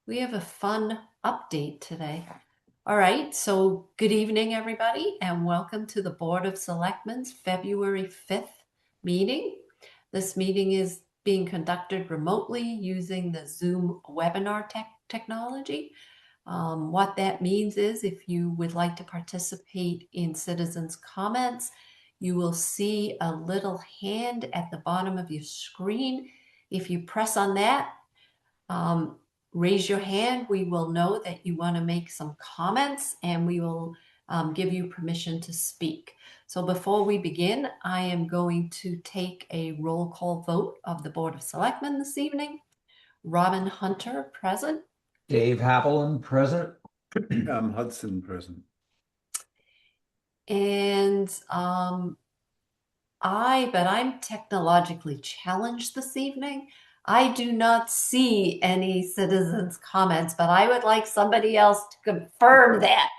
We have a fun update today. All right, so good evening, everybody, and welcome to the Board of Selectmen's February 5th meeting. This meeting is being conducted remotely using the Zoom webinar technology. What that means is if you would like to participate in citizens' comments, you will see a little hand at the bottom of your screen. If you press on that, raise your hand. We will know that you want to make some comments and we will give you permission to speak. So before we begin, I am going to take a roll call vote of the Board of Selectmen this evening. Robin Hunter, present. Dave Haviland, present. Hudson, present. And but I'm technologically challenged this evening. I do not see any citizens' comments, but I would like somebody else to confirm that.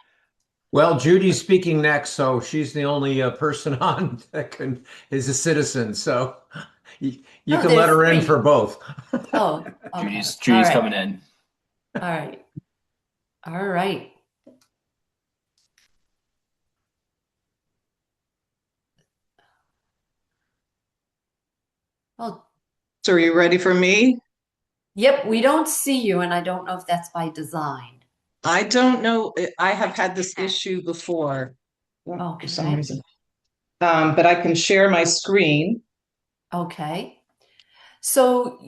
Well, Judy's speaking next, so she's the only person on that is a citizen. So you Oh, can let her in three. for both. Oh, okay. Judy's coming in. All right. All right. Oh, So are you ready for me? yep, we don't see you, and I don't know if that's by design. I don't know. I have had this issue before for some Okay. reason. But I can share my screen. Okay. So,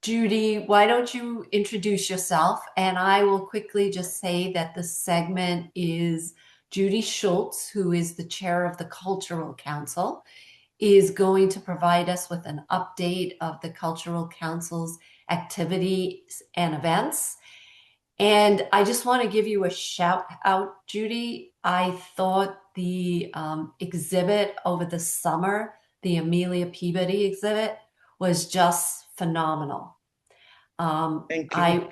Judy, why don't you introduce yourself? And I will quickly just say that this segment is Judy Schultz, who is the chair of the Cultural Council, is going to provide us with an update of the Cultural Council's activities and events. And I just want to give you a shout out, Judy. I thought the exhibit over the summer, the Amelia Peabody exhibit, was just phenomenal. Thank you.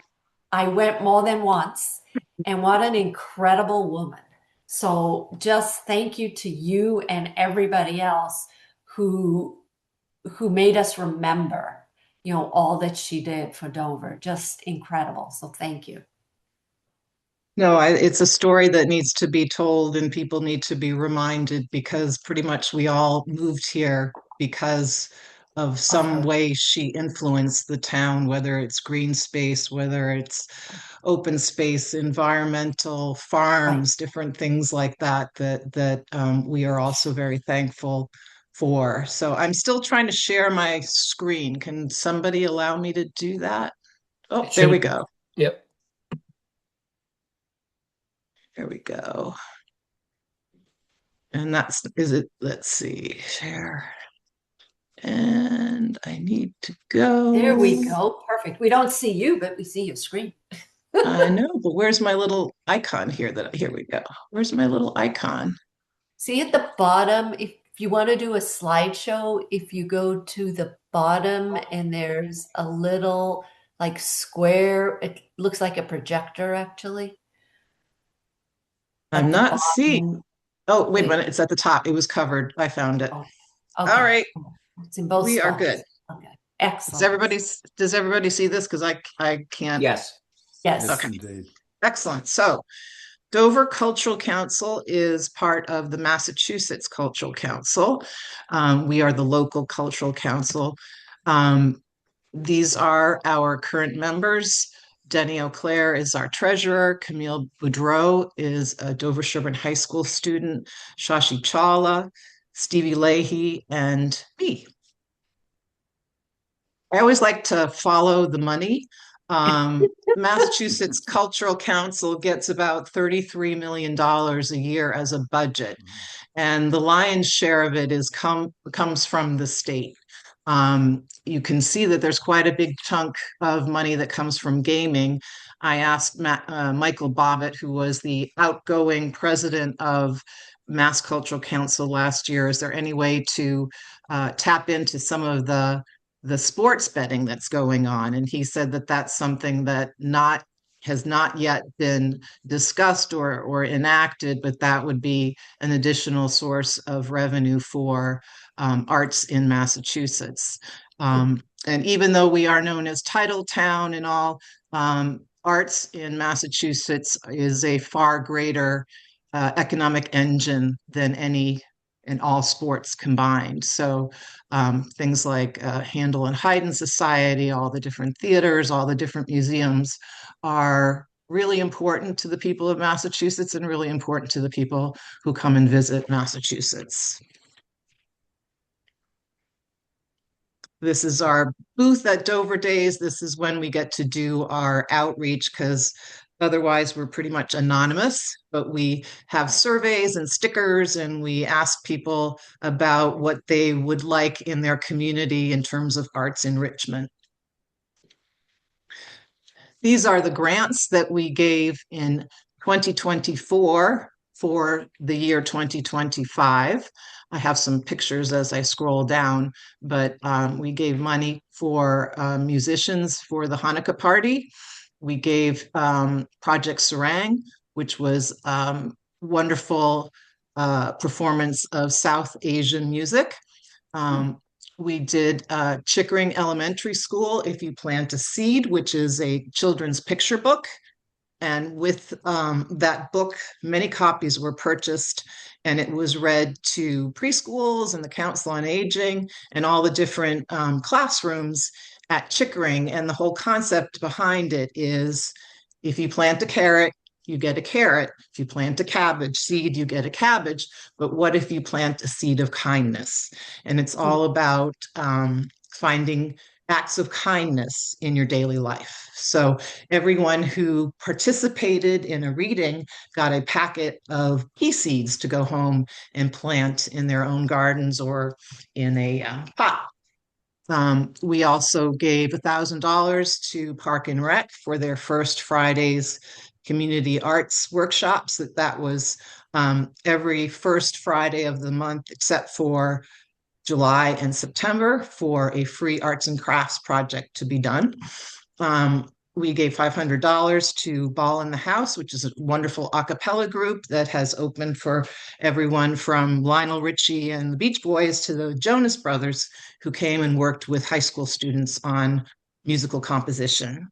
I went more than once, and what an incredible woman. So just thank you to you and everybody else who made us remember, all that she did for Dover. Just incredible. So thank you. No, it's a story that needs to be told and people need to be reminded because pretty much we all moved here because of some way she influenced the town, whether it's green space, whether it's open space, environmental farms, different things like that, we are also very thankful for. So I'm still trying to share my screen. Can somebody allow me to do that? Oh, there we go. Yep. There we go. And let's see, share. And I need to go. There we go. Perfect. We don't see you, but we see your screen. I know, but where's my little icon here here we go. Where's my little icon? See at the bottom, if you want to do a slideshow, if you go to the bottom and there's a little like square, it looks like a projector actually. I'm not seeing. Oh, wait a minute. It's at the top. It was covered. I found it. Okay. All right. It's in both We are spots. good. Okay. Excellent. Does everybody see this? Because I can't. Yes. Yes. Okay. Indeed. Excellent. So Dover Cultural Council is part of the Massachusetts Cultural Council. We are the local cultural council. These are our current members. Denny O'Clair is our treasurer. Camille Boudreau is a Dover Sherburne High School student. Shashi Chawla, Stevie Leahy, and me. I always like to follow the money. Massachusetts Cultural Council gets about $33 million a year as a budget, and the lion's share of it comes from the state. You can see that there's quite a big chunk of money that comes from gaming. I asked Michael Bobbitt, who was the outgoing president of Mass Cultural Council last year, is there any way to tap into some of the sports betting that's going on? And he said that that's something that has not yet been discussed or enacted, but that would be an additional source of revenue for arts in Massachusetts. And even though we are known as Title Town and all, arts in Massachusetts is a far greater economic engine than any in all sports combined. So things like Handel and Haydn Society, all the different theaters, all the different museums are really important to the people of Massachusetts and really important to the people who come and visit Massachusetts. This is our booth at Dover Days. This is when we get to do our outreach because otherwise we're pretty much anonymous, but we have surveys and stickers and we ask people about what they would like in their community in terms of arts enrichment. These are the grants that we gave in 2024 for the year 2025. I have some pictures as I scroll down, but we gave money for musicians for the Hanukkah party. We gave Project Sarang, which was wonderful performance of South Asian music. We did Chickering Elementary School, If You Plant a Seed, which is a children's picture book. And with that book, many copies were purchased, and it was read to preschools and the Council on Aging and all the different classrooms at Chickering. And the whole concept behind it is if you plant a carrot, you get a carrot. If you plant a cabbage seed, you get a cabbage. But what if you plant a seed of kindness? And it's all about finding acts of kindness in your daily life. So everyone who participated in a reading got a packet of pea seeds to go home and plant in their own gardens or in a pot. We also gave $1,000 to Park and Rec for their first Friday's community arts workshops. That was every first Friday of the month, except for July and September, for a free arts and crafts project to be done. We gave $500 to Ball in the House, which is a wonderful a cappella group that has opened for everyone from Lionel Richie and the Beach Boys to the Jonas Brothers, who came and worked with high school students on musical composition.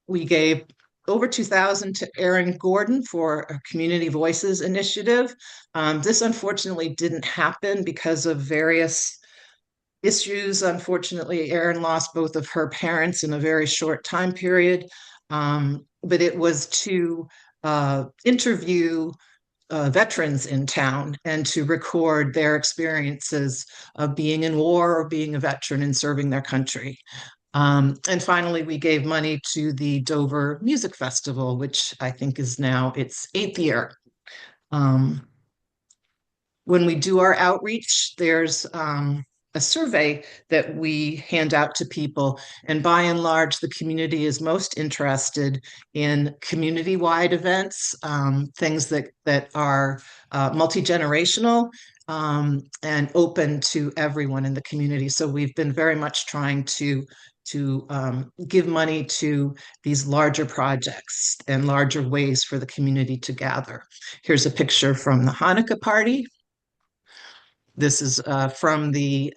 We gave over $2,000 to Erin Gordon for a Community Voices initiative. This unfortunately didn't happen because of various issues. Unfortunately, Erin lost both of her parents in a very short time period, but it was to interview veterans in town and to record their experiences of being in war or being a veteran and serving their country. And finally, we gave money to the Dover Music Festival, which I think is now its 8th year. When we do our outreach, there's a survey that we hand out to people. And by and large, the community is most interested in community-wide events, things that are multi-generational and open to everyone in the community. So we've been very much trying to give money to these larger projects and larger ways for the community to gather. Here's a picture from the Hanukkah party. This is from the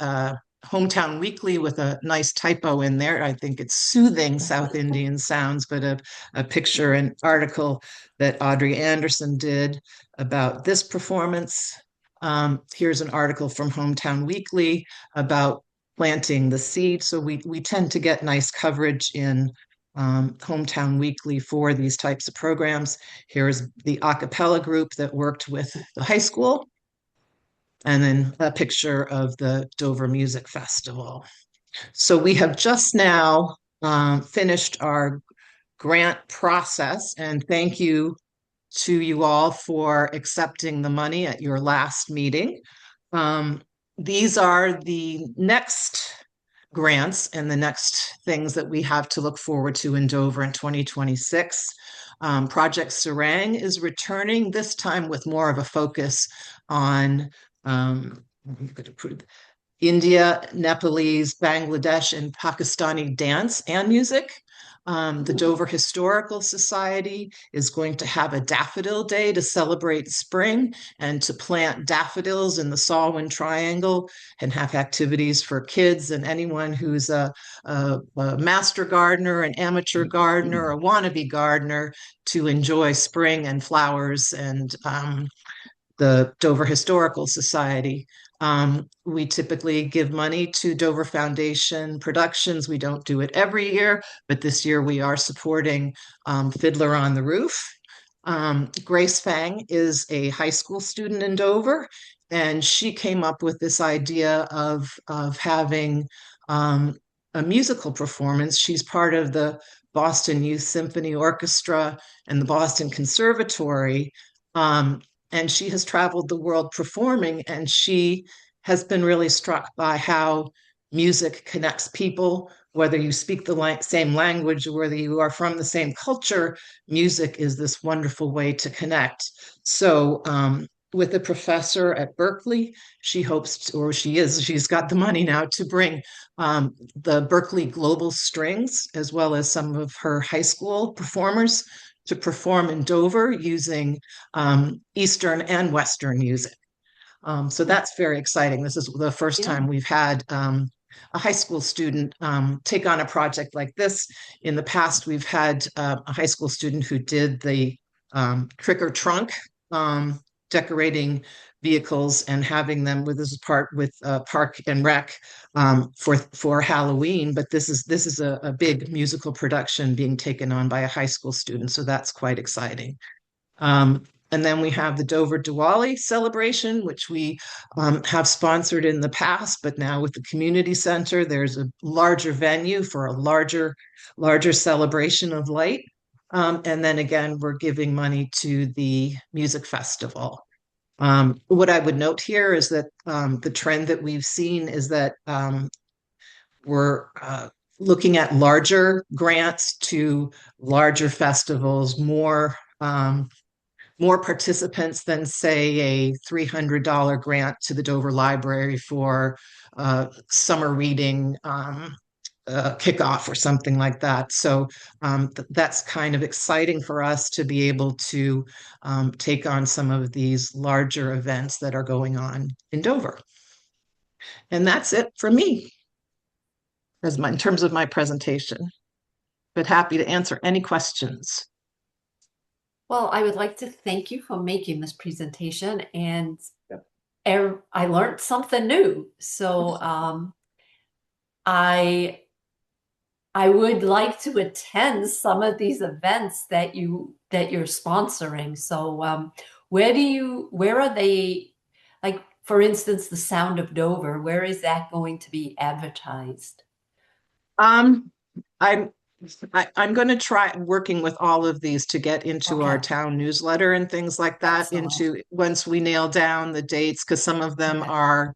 Hometown Weekly with a nice typo in there. I think it's soothing South Indian sounds, but a picture and article that Audrey Anderson did about this performance. Here's an article from Hometown Weekly about planting the seed. So we tend to get nice coverage in Hometown Weekly for these types of programs. Here's the a cappella group that worked with the high school. And then a picture of the Dover Music Festival. So we have just now finished our grant process, and thank you to you all for accepting the money at your last meeting. These are the next grants and the next things that we have to look forward to in Dover in 2026. Project Sarang is returning, this time with more of a focus on India, Nepalese, Bangladesh, and Pakistani dance and music. The Dover Historical Society is going to have a daffodil day to celebrate spring and to plant daffodils in the Salween Triangle and have activities for kids and anyone who's a master gardener, an amateur gardener, a wannabe gardener to enjoy spring and flowers and the Dover Historical Society. We typically give money to Dover Foundation Productions. We don't do it every year, but this year we are supporting Fiddler on the Roof. Grace Fang is a high school student in Dover, and she came up with this idea of having a musical performance. She's part of the Boston Youth Symphony Orchestra and the Boston Conservatory. And she has traveled the world performing, and she has been really struck by how music connects people, whether you speak the same language or whether you are from the same culture. Music is this wonderful way to connect. So with a professor at Berkeley, she hopes, or she's got the money now to bring the Berkeley Global Strings, as well as some of her high school performers, to perform in Dover using Eastern and Western music. So that's very exciting. This is the first time we've had a high school student take on a project like this. In the past, we've had a high school student who did the trick or trunk, decorating vehicles and having them with this part with Park and Rec for Halloween. But this is a big musical production being taken on by a high school student, so that's quite exciting. And then we have the Dover Diwali celebration, which we have sponsored in the past, but now with the community center, there's a larger venue for a larger celebration of light. And then again, we're giving money to the music festival. What I would note here is that the trend that we've seen is that we're looking at larger grants to larger festivals, more participants than, say, a $300 grant to the Dover Library for summer reading kickoff or something like that. So that's kind of exciting for us to be able to take on some of these larger events that are going on in Dover. And that's it for me in terms of my presentation. But happy to answer any questions. Well, I would like to thank you for making this presentation, and I learned something new. So I would like to attend some of these events that you're sponsoring. So where are they, like for instance, the Sound of Dover, where is that going to be advertised? I'm I'm going to try working with all of these to get into our town newsletter and things like that. Into once we nail down the dates, because some of them are,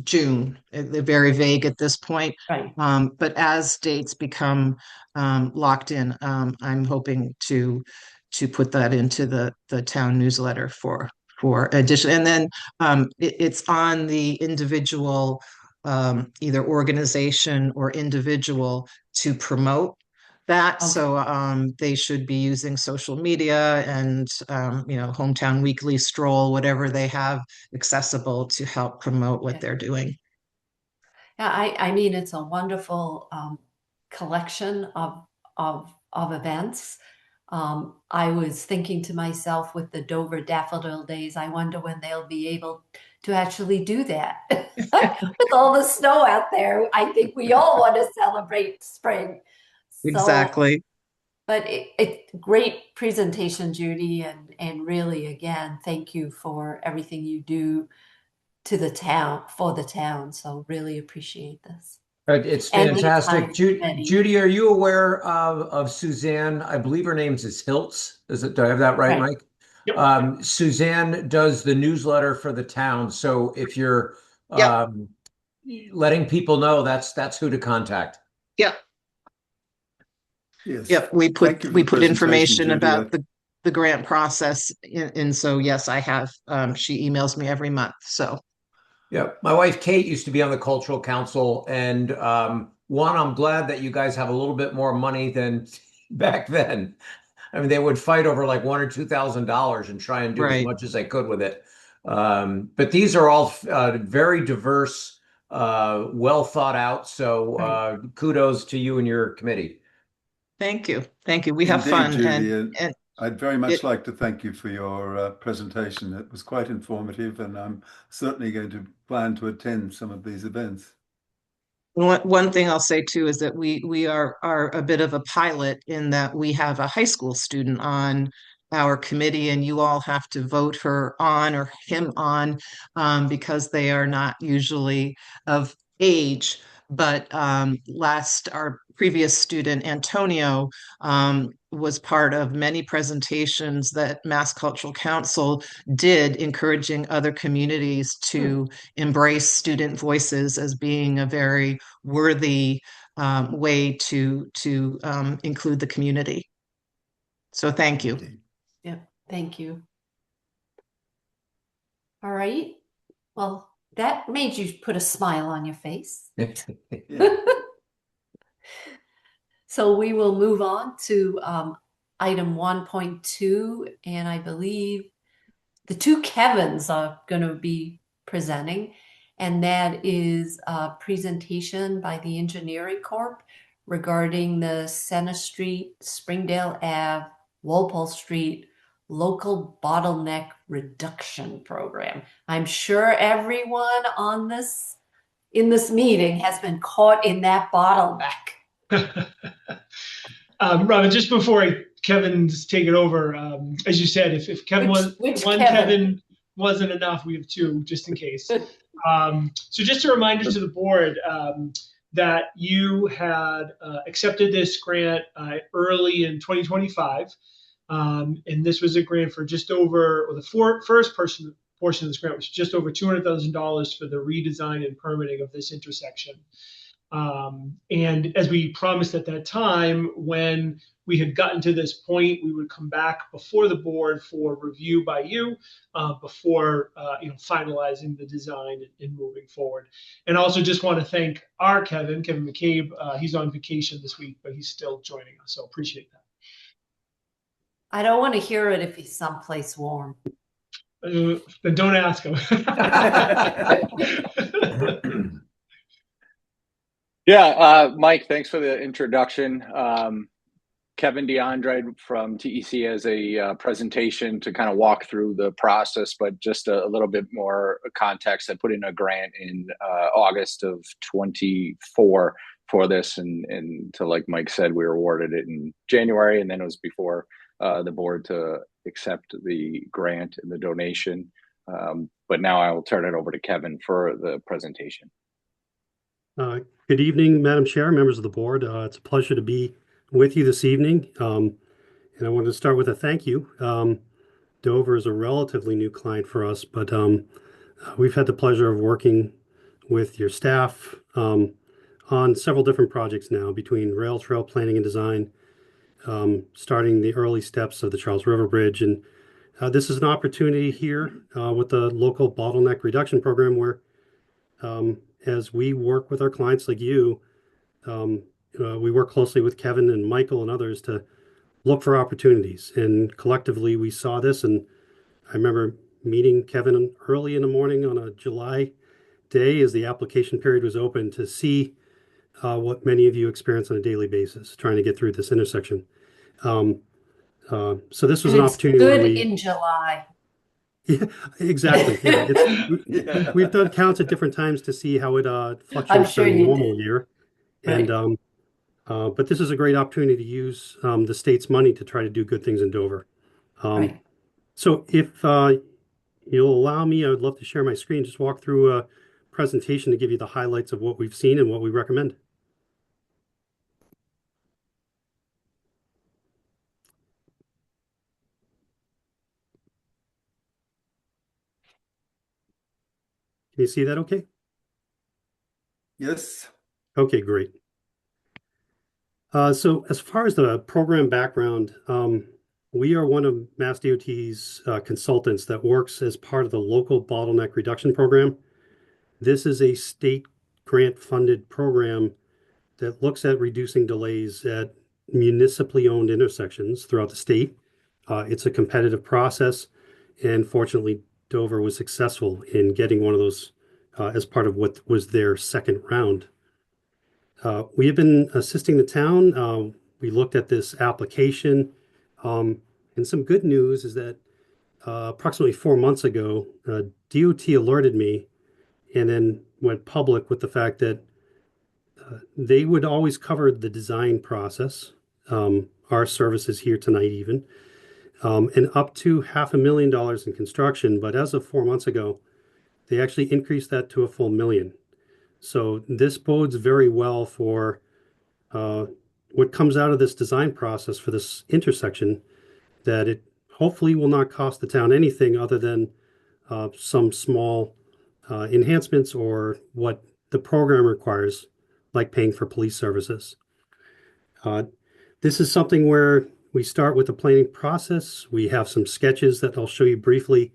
June. They're very vague at this point. Right. But as dates become locked in, I'm hoping to put that into the town newsletter for addition. And then it's on the individual, either organization or individual, to promote that. Okay. So they should be using social media and Hometown Weekly, Stroll, whatever they have accessible to help promote what they're doing. Yeah, I mean, it's a wonderful collection of events. I was thinking to myself, with the Dover Daffodil Days, I wonder when they'll be able to actually do that. With all the snow out there, I think we all want to celebrate spring. So, Exactly. but it's great presentation, Judy, and really, again, thank you for everything you do to the town, for the town. So really appreciate this. It's And fantastic. anytime, Judy, are you aware of Suzanne? I believe her name is Hiltz. Do I have that right, Right. Mike? Suzanne does the newsletter for the town. So if you're letting people know, that's who to contact. Yep. Yes. Yep. We Thank you for the put information presentation, Judy. about the grant process, and so yes, I have. She emails me every month. So Yeah, my wife Kate used to be on the cultural council, and I'm glad that you guys have a little bit more money than back then. I mean, they would fight over like $1 or $2,000 and try and do as Right. much as they could with it. But these are all very diverse, well thought out. So Right. kudos to you and your committee. Thank you. Thank you. We have Indeed, fun Judy, and I'd very much it, like to thank you for your presentation. It was quite informative, and I'm certainly going to plan to attend some of these events. one thing I'll say too is that we are a bit of a pilot in that we have a high school student on our committee, and you all have to vote her on or him on because they are not usually of age. But our previous student Antonio was part of many presentations that Mass Cultural Council did, encouraging other communities Hmm. to embrace student voices as being a very worthy way to include the community. So thank you. Indeed. Yeah. Thank you. All right. Well, that made you put a smile on your face. Yeah. So we will move on to item 1.2, and I believe the two Kevins are going to be presenting, and that is a presentation by the Engineering Corp regarding the Center Street, Springdale Ave, Walpole Street local bottleneck reduction program. I'm sure everyone on this in this meeting has been caught in that bottleneck. Robin, just before Kevin's taken over, as you said, if Kevin was Which one, Kevin? Kevin wasn't enough, we have two just in case. So just a reminder to the board that you had accepted this grant early in 2025. And this was a grant for just over, or the first portion of this grant was just over $200,000 for the redesign and permitting of this intersection. And as we promised at that time, when we had gotten to this point, we would come back before the board for review by you before finalizing the design and moving forward. And also just want to thank our Kevin McCabe. He's on vacation this week, but he's still joining us. So appreciate that. I don't want to hear it if he's someplace warm. Then don't ask him. Yeah, Mike, thanks for the introduction. Kevin DeAndre from TEC has a presentation to kind of walk through the process, but just a little bit more context. I put in a grant in August of 24 for this, and to like Mike said, we were awarded it in January, and then it was before the board to accept the grant and the donation. But now I will turn it over to Kevin for the presentation. Good evening, Madam Chair, members of the board. It's a pleasure to be with you this evening. And I wanted to start with a thank you. Dover is a relatively new client for us, but we've had the pleasure of working with your staff on several different projects now, between rail trail planning and design, starting the early steps of the Charles River Bridge. And this is an opportunity here with the local bottleneck reduction program where as we work with our clients like you, we work closely with Kevin and Michael and others to look for opportunities. And collectively, we saw this. And I remember meeting Kevin early in the morning on a July day as the application period was open to see what many of you experience on a daily basis, trying to get through this intersection. So this was And an it's opportunity good where we... in July. Yeah, exactly. Yeah, Yeah. we've done counts at different times to see how it I'm fluctuates sure during a you normal did. year. Right. And but this is a great opportunity to use the state's money to try to do good things in Dover. Right. So if you'll allow me, I would love to share my screen, just walk through a presentation to give you the highlights of what we've seen and what we recommend. Can you see that okay? Yes. Okay, great. So as far as the program background, we are one of Mass DOT's consultants that works as part of the local bottleneck reduction program. This is a state grant funded program that looks at reducing delays at municipally owned intersections throughout the state. It's a competitive process, and fortunately, Dover was successful in getting one of those as part of what was their second round. We have been assisting the town. We looked at this application, and some good news is that approximately 4 months ago, DOT alerted me and then went public with the fact that they would always cover the design process, our services here tonight even, and up to $500,000 in construction. But as of 4 months ago, they actually increased that to a full million. So this bodes very well for what comes out of this design process for this intersection, that it hopefully will not cost the town anything other than some small enhancements or what the program requires, like paying for police services. This is something where we start with the planning process. We have some sketches that I'll show you briefly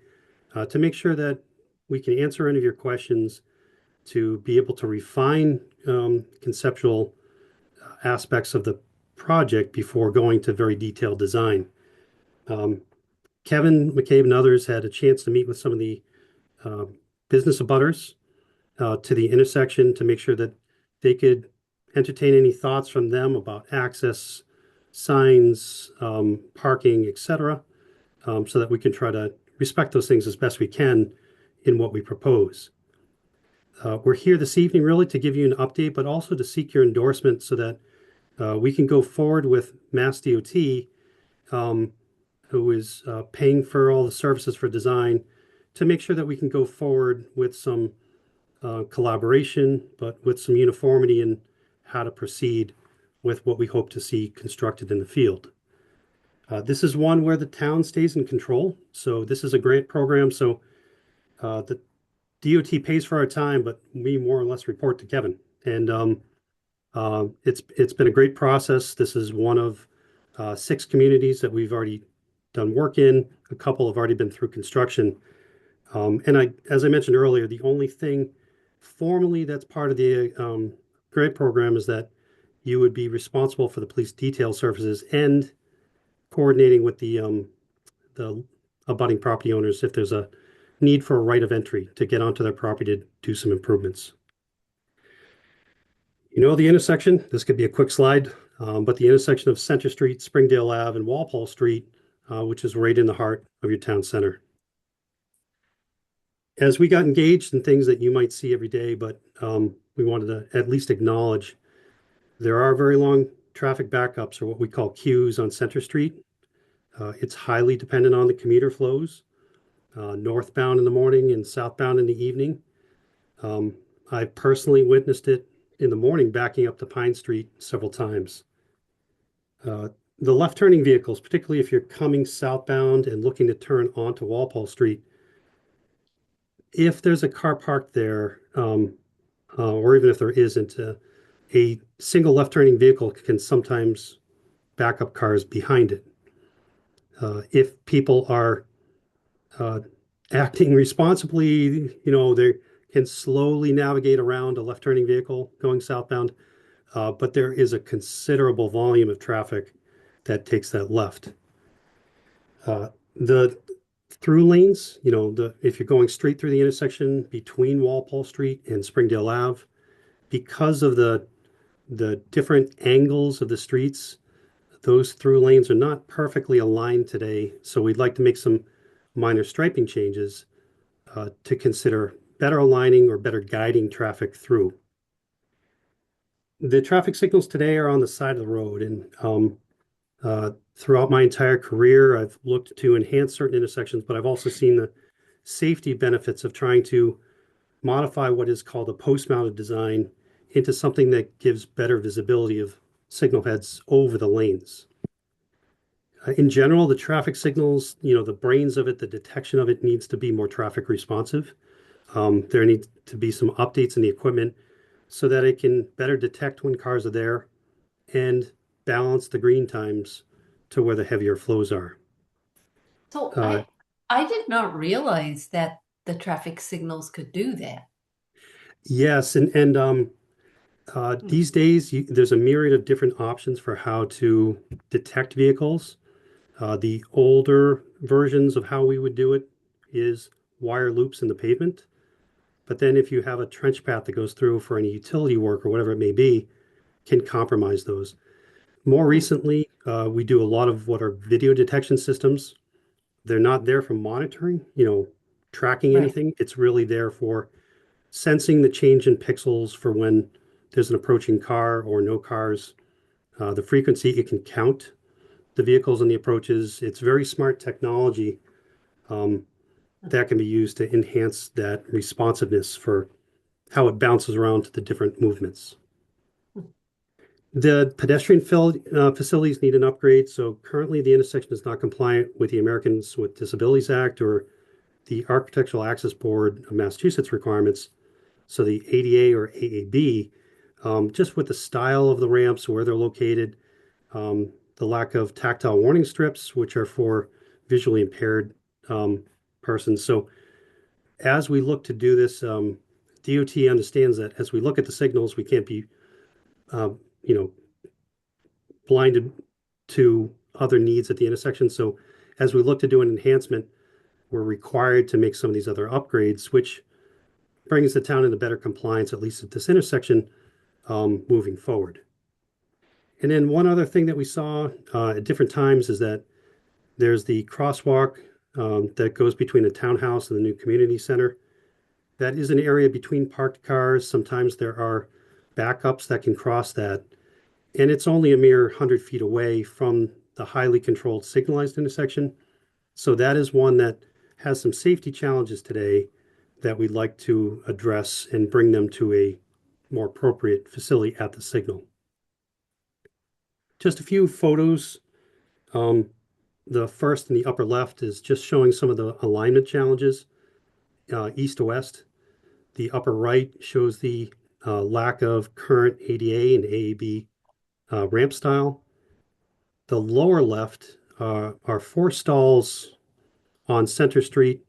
to make sure that we can answer any of your questions, to be able to refine conceptual aspects of the project before going to very detailed design. Kevin McCabe and others had a chance to meet with some of the business abutters to the intersection to make sure that they could entertain any thoughts from them about access, signs, parking, etc., so that we can try to respect those things as best we can in what we propose. We're here this evening really to give you an update, but also to seek your endorsement so that we can go forward with Mass DOT, who is paying for all the services for design, to make sure that we can go forward with some collaboration, but with some uniformity in how to proceed with what we hope to see constructed in the field. This is one where the town stays in control. So this is a grant program. So the DOT pays for our time, but we more or less report to Kevin. And it's been a great process. This is one of 6 communities that we've already done work in. A couple have already been through construction. And as I mentioned earlier, the only thing formally that's part of the grant program is that you would be responsible for the police detail services and coordinating with the abutting property owners if there's a need for a right of entry to get onto their property to do some improvements. You know the intersection, this could be a quick slide, but the intersection of Center Street, Springdale Ave, and Walpole Street, which is right in the heart of your town center. As we got engaged in things that you might see every day, but we wanted to at least acknowledge there are very long traffic backups, or what we call queues, on Center Street. It's highly dependent on the commuter flows, northbound in the morning and southbound in the evening. I personally witnessed it in the morning backing up to Pine Street several times. The left turning vehicles, particularly if you're coming southbound and looking to turn onto Walpole Street, if there's a car parked there, or even if there isn't, a single left turning vehicle can sometimes back up cars behind it. If people are acting responsibly, they can slowly navigate around a left turning vehicle going southbound, but there is a considerable volume of traffic that takes that left. The through lanes, if you're going straight through the intersection between Walpole Street and Springdale Ave, because of the different angles of the streets, those through lanes are not perfectly aligned today. So we'd like to make some minor striping changes to consider better aligning or better guiding traffic through. The traffic signals today are on the side of the road, and throughout my entire career, I've looked to enhance certain intersections, but I've also seen the safety benefits of trying to modify what is called a post-mounted design into something that gives better visibility of signal heads over the lanes. In general, the traffic signals, the brains of it, the detection of it needs to be more traffic responsive. There needs to be some updates in the equipment so that it can better detect when cars are there and balance the green times to where the heavier flows are. So I did not realize that the traffic signals could do that. Yes, these days there's a myriad of different options for how to detect vehicles. The older versions of how we would do it is wire loops in the pavement. But then if you have a trench path that goes through for any utility work or whatever it may be, can compromise those. More recently, we do a lot of what are video detection systems. They're not there for monitoring, tracking Right. anything. It's really there for sensing the change in pixels for when there's an approaching car or no cars. The frequency, it can count the vehicles and the approaches. It's very smart technology um, that can be used to enhance that responsiveness for how it bounces around to the different movements. The pedestrian facilities need an upgrade. So currently the intersection is not compliant with the Americans with Disabilities Act or the Architectural Access Board of Massachusetts requirements. So the ADA or AAB, just with the style of the ramps, where they're located, the lack of tactile warning strips, which are for visually impaired persons. So as we look to do this, DOT understands that as we look at the signals, we can't be, you know, blinded to other needs at the intersection. So as we look to do an enhancement, we're required to make some of these other upgrades, which brings the town into better compliance, at least at this intersection, moving forward. And then one other thing that we saw at different times is that there's the crosswalk that goes between the townhouse and the new community center. That is an area between parked cars. Sometimes there are backups that can cross that. And it's only a mere 100 feet away from the highly controlled signalized intersection. So that is one that has some safety challenges today that we'd like to address and bring them to a more appropriate facility at the signal. Just a few photos. The first in the upper left is just showing some of the alignment challenges, east to west. The upper right shows the lack of current ADA and AAB ramp style. The lower left are 4 stalls on Center Street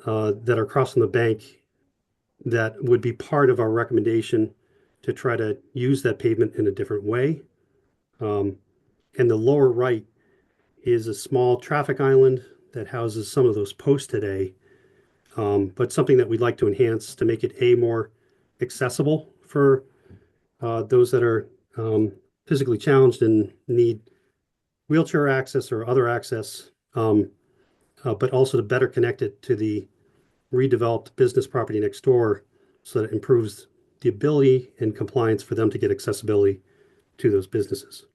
that are crossing the bank that would be part of our recommendation to try to use that pavement in a different way. And the lower right is a small traffic island that houses some of those posts today, but something that we'd like to enhance to make it more accessible for those that are physically challenged and need wheelchair access or other access, but also to better connect it to the redeveloped business property next door so that it improves the ability and compliance for them to get accessibility to those businesses.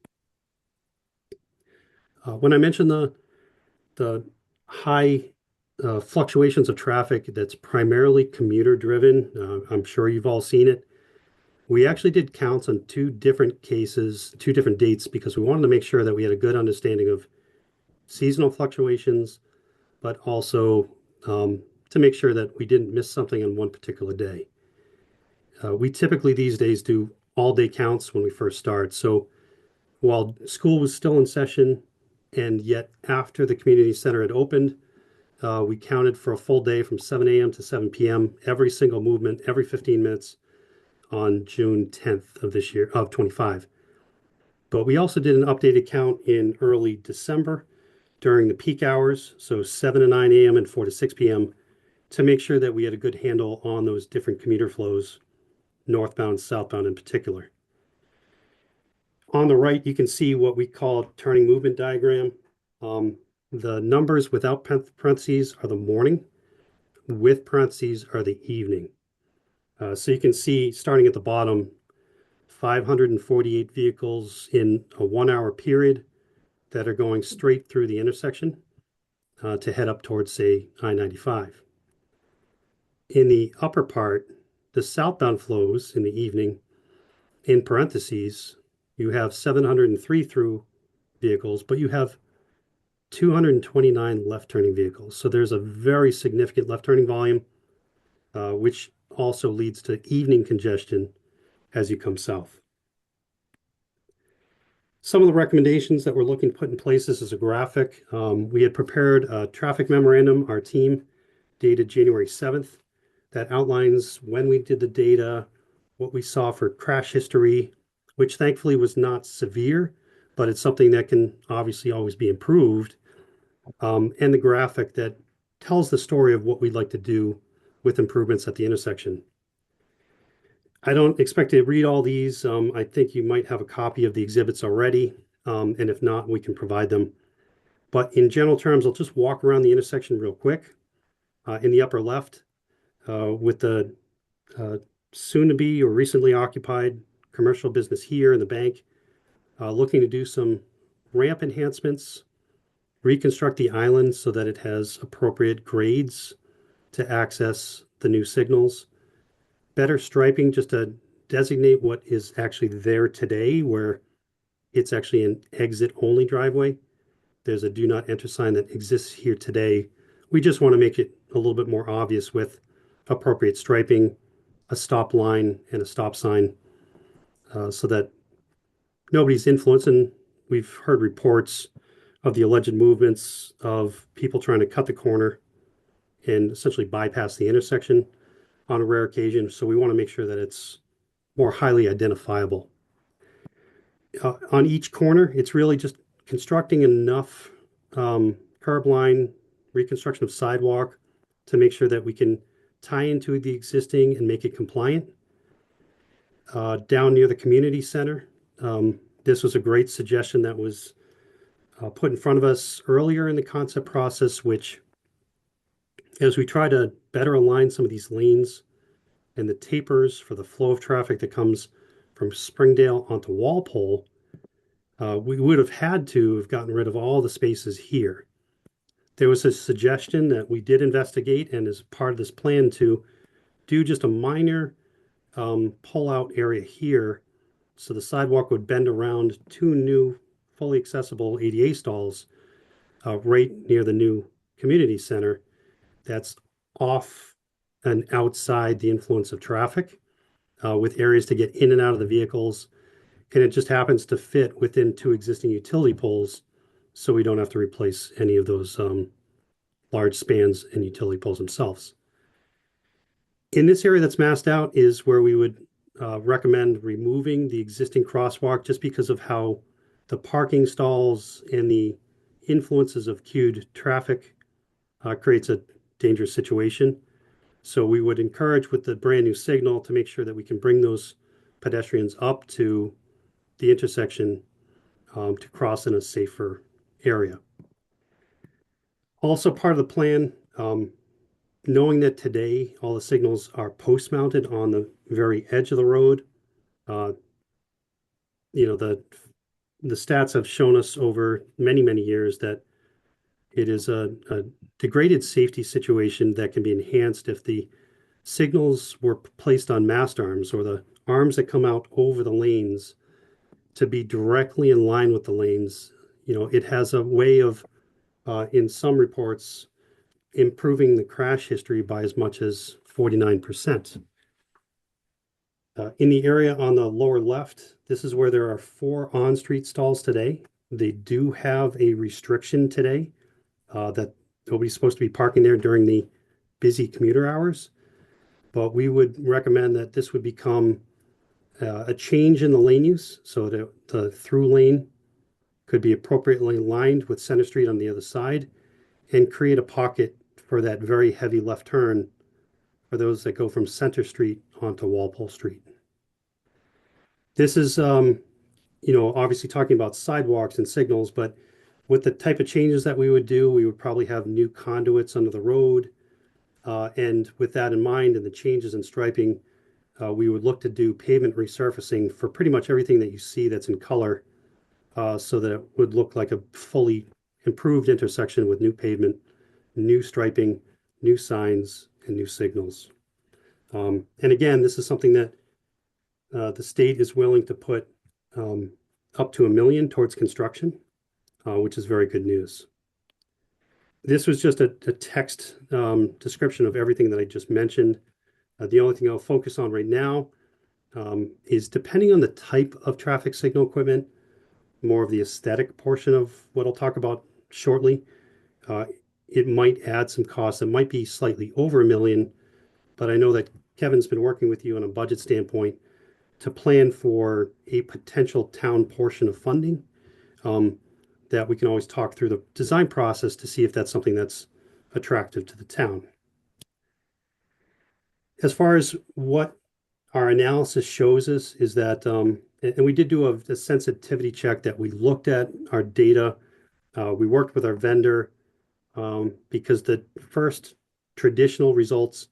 When I mentioned the high fluctuations of traffic that's primarily commuter driven, I'm sure you've all seen it. We actually did counts on 2 different cases, 2 different dates, because we wanted to make sure that we had a good understanding of seasonal fluctuations, but also to make sure that we didn't miss something on one particular day. We typically these days do all-day counts when we first start. So while school was still in session, and yet after the community center had opened, we counted for a full day from 7 a.m. to 7 p.m. every single movement, every 15 minutes on June 10th of this year, of 25. But we also did an updated count in early December during the peak hours, so 7 to 9 a.m. and 4 to 6 p.m., to make sure that we had a good handle on those different commuter flows, northbound, southbound in particular. On the right, you can see what we call turning movement diagram. The numbers without parentheses are the morning, with parentheses are the evening. So you can see, starting at the bottom, 548 vehicles in a 1 hour period that are going straight through the intersection to head up towards, say, I-95. In the upper part, the southbound flows in the evening, in parentheses, you have 703 through vehicles, but you have 229 left turning vehicles. So there's a very significant left turning volume, which also leads to evening congestion as you come south. Some of the recommendations that we're looking to put in place, this is a graphic. We had prepared a traffic memorandum, our team, dated January 7th, that outlines when we did the data, what we saw for crash history, which thankfully was not severe, but it's something that can obviously always be improved, and the graphic that tells the story of what we'd like to do with improvements at the intersection. I don't expect to read all these. I think you might have a copy of the exhibits already, and if not, we can provide them. But in general terms, I'll just walk around the intersection real quick. In the upper left, with the soon-to-be or recently occupied commercial business here in the bank, looking to do some ramp enhancements, reconstruct the island so that it has appropriate grades to access the new signals, better striping just to designate what is actually there today, where it's actually an exit-only driveway. There's a do not enter sign that exists here today. We just want to make it a little bit more obvious with appropriate striping, a stop line, and a stop sign, so that nobody's influenced. And we've heard reports of the alleged movements of people trying to cut the corner and essentially bypass the intersection on a rare occasion. So we want to make sure that it's more highly identifiable. On each corner, it's really just constructing enough curb line, reconstruction of sidewalk to make sure that we can tie into the existing and make it compliant. Down near the community center, this was a great suggestion that was put in front of us earlier in the concept process, which, as we try to better align some of these lanes and the tapers for the flow of traffic that comes from Springdale onto Walpole, we would have had to have gotten rid of all the spaces here. There was a suggestion that we did investigate, and as part of this plan, to do just a minor pull-out area here, so the sidewalk would bend around two new fully accessible ADA stalls right near the new community center. That's off and outside the influence of traffic, with areas to get in and out of the vehicles. And it just happens to fit within two existing utility poles, so we don't have to replace any of those large spans and utility poles themselves. In this area that's masked out is where we would recommend removing the existing crosswalk, just because of how the parking stalls and the influences of queued traffic creates a dangerous situation. So we would encourage, with the brand new signal, to make sure that we can bring those pedestrians up to the intersection to cross in a safer area. Also part of the plan, knowing that today all the signals are post mounted on the very edge of the road. The stats have shown us over many years that it is a degraded safety situation that can be enhanced if the signals were placed on mast arms, or the arms that come out over the lanes, to be directly in line with the lanes. It has a way of, in some reports, improving the crash history by as much as 49%. In the area on the lower left, this is where there are 4 on-street stalls today. They do have a restriction today that nobody's supposed to be parking there during the busy commuter hours. But we would recommend that this would become a change in the lane use, so that the through lane could be appropriately lined with Center Street on the other side, and create a pocket for that very heavy left turn for those that go from Center Street onto Walpole Street. This is, obviously talking about sidewalks and signals, but with the type of changes that we would do, we would probably have new conduits under the road. And with that in mind, and the changes in striping, we would look to do pavement resurfacing for pretty much everything that you see that's in color, so that it would look like a fully improved intersection with new pavement, new striping, new signs, and new signals. And again, this is something that the state is willing to put up to $1 million towards construction, which is very good news. This was just a text description of everything that I just mentioned. The only thing I'll focus on right now is, depending on the type of traffic signal equipment, more of the aesthetic portion of what I'll talk about shortly, it might add some costs. It might be slightly over $1 million, but I know that Kevin's been working with you on a budget standpoint to plan for a potential town portion of funding, that we can always talk through the design process to see if that's something that's attractive to the town. As far as what our analysis shows us is that, and we did do a sensitivity check that we looked at our data. We worked with our vendor, because the first traditional results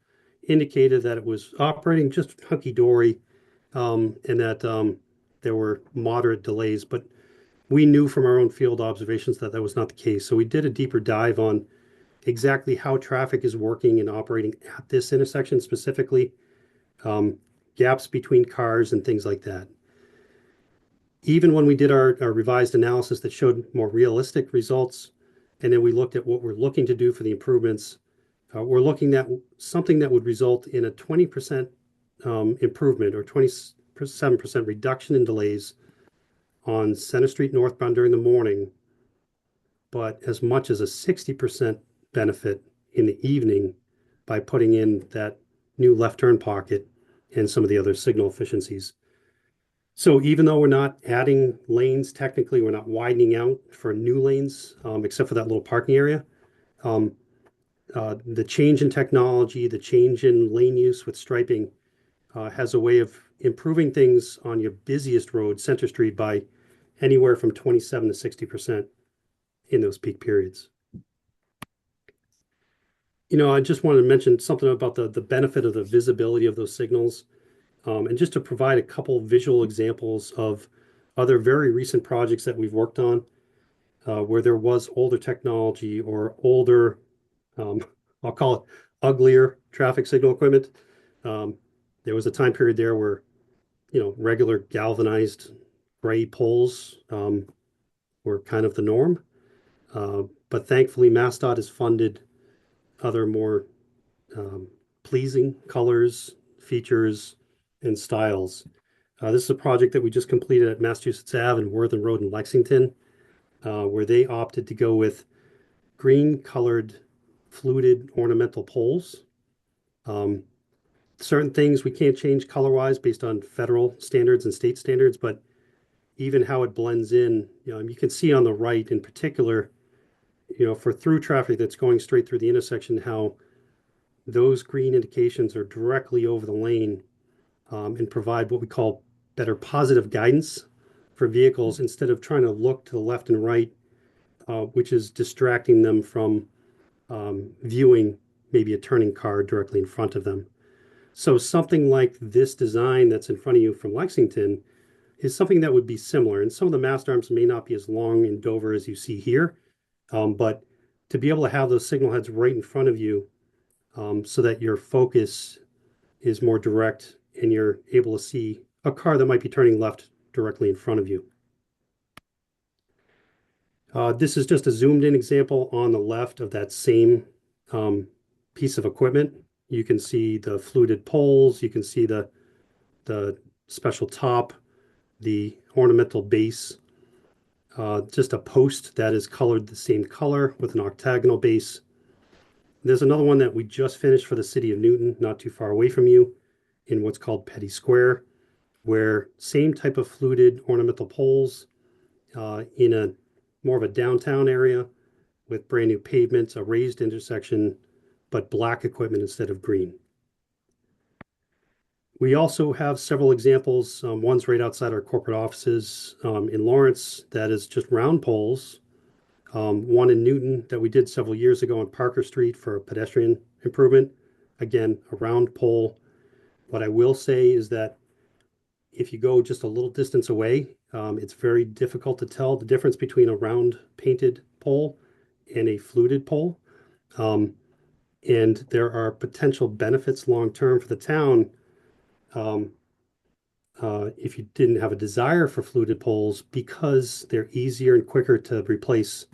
indicated that it was operating just hunky-dory, and that there were moderate delays. But we knew from our own field observations that that was not the case. So we did a deeper dive on exactly how traffic is working and operating at this intersection specifically, gaps between cars and things like that. Even when we did our revised analysis that showed more realistic results, and then we looked at what we're looking to do for the improvements, we're looking at something that would result in a 20% improvement or 27% reduction in delays on Center Street northbound during the morning, but as much as a 60% benefit in the evening by putting in that new left turn pocket and some of the other signal efficiencies. So even though we're not adding lanes, technically we're not widening out for new lanes, except for that little parking area. The change in technology, the change in lane use with striping, has a way of improving things on your busiest road, Center Street, by anywhere from 27 to 60% in those peak periods. I just wanted to mention something about the benefit of the visibility of those signals. And just to provide a couple visual examples of other very recent projects that we've worked on, where there was older technology or older, I'll call it uglier traffic signal equipment. There was a time period there where, regular galvanized gray poles were kind of the norm. But thankfully, MassDOT has funded other more pleasing colors, features, and styles. This is a project that we just completed at Massachusetts Ave and Worthing Road in Lexington, where they opted to go with green colored fluted ornamental poles. Certain things we can't change color wise based on federal standards and state standards, but even how it blends in, you can see on the right in particular, for through traffic that's going straight through the intersection, how those green indications are directly over the lane, and provide what we call better positive guidance for vehicles instead of trying to look to the left and right, which is distracting them from viewing maybe a turning car directly in front of them. So something like this design that's in front of you from Lexington is something that would be similar. And some of the mast arms may not be as long in Dover as you see here, but to be able to have those signal heads right in front of you, so that your focus is more direct and you're able to see a car that might be turning left directly in front of you. This is just a zoomed in example on the left of that same piece of equipment. You can see the fluted poles, you can see the special top, the ornamental base, just a post that is colored the same color with an octagonal base. There's another one that we just finished for the city of Newton, not too far away from you, in what's called Petty Square, where same type of fluted ornamental poles, in a more of a downtown area with brand new pavements, a raised intersection, but black equipment instead of green. We also have several examples. One's right outside our corporate offices in Lawrence that is just round poles. One in Newton that we did several years ago on Parker Street for a pedestrian improvement. Again, a round pole. What I will say is that if you go just a little distance away, it's very difficult to tell the difference between a round painted pole and a fluted pole. And there are potential benefits long-term for the town, if you didn't have a desire for fluted poles, because they're easier and quicker to replace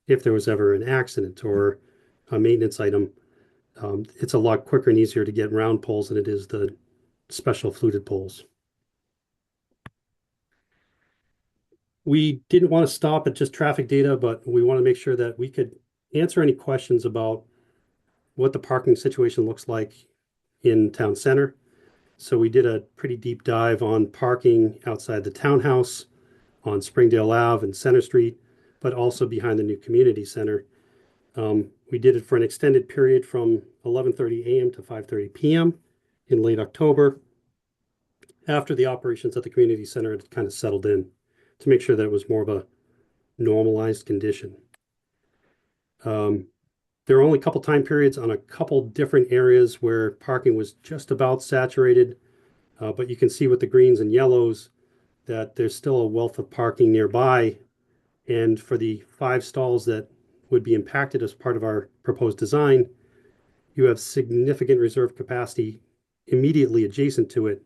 if there was ever an accident or a maintenance item. It's a lot quicker and easier to get round poles than it is the special fluted poles. We didn't want to stop at just traffic data, but we want to make sure that we could answer any questions about what the parking situation looks like in town center. So we did a pretty deep dive on parking outside the townhouse, on Springdale Ave and Center Street, but also behind the new community center. We did it for an extended period from 11:30 a.m. to 5:30 p.m. in late October, after the operations at the community center had kind of settled in, to make sure that it was more of a normalized condition. There are only a couple time periods on a couple different areas where parking was just about saturated, but you can see with the greens and yellows that there's still a wealth of parking nearby. And for the 5 stalls that would be impacted as part of our proposed design, you have significant reserve capacity immediately adjacent to it,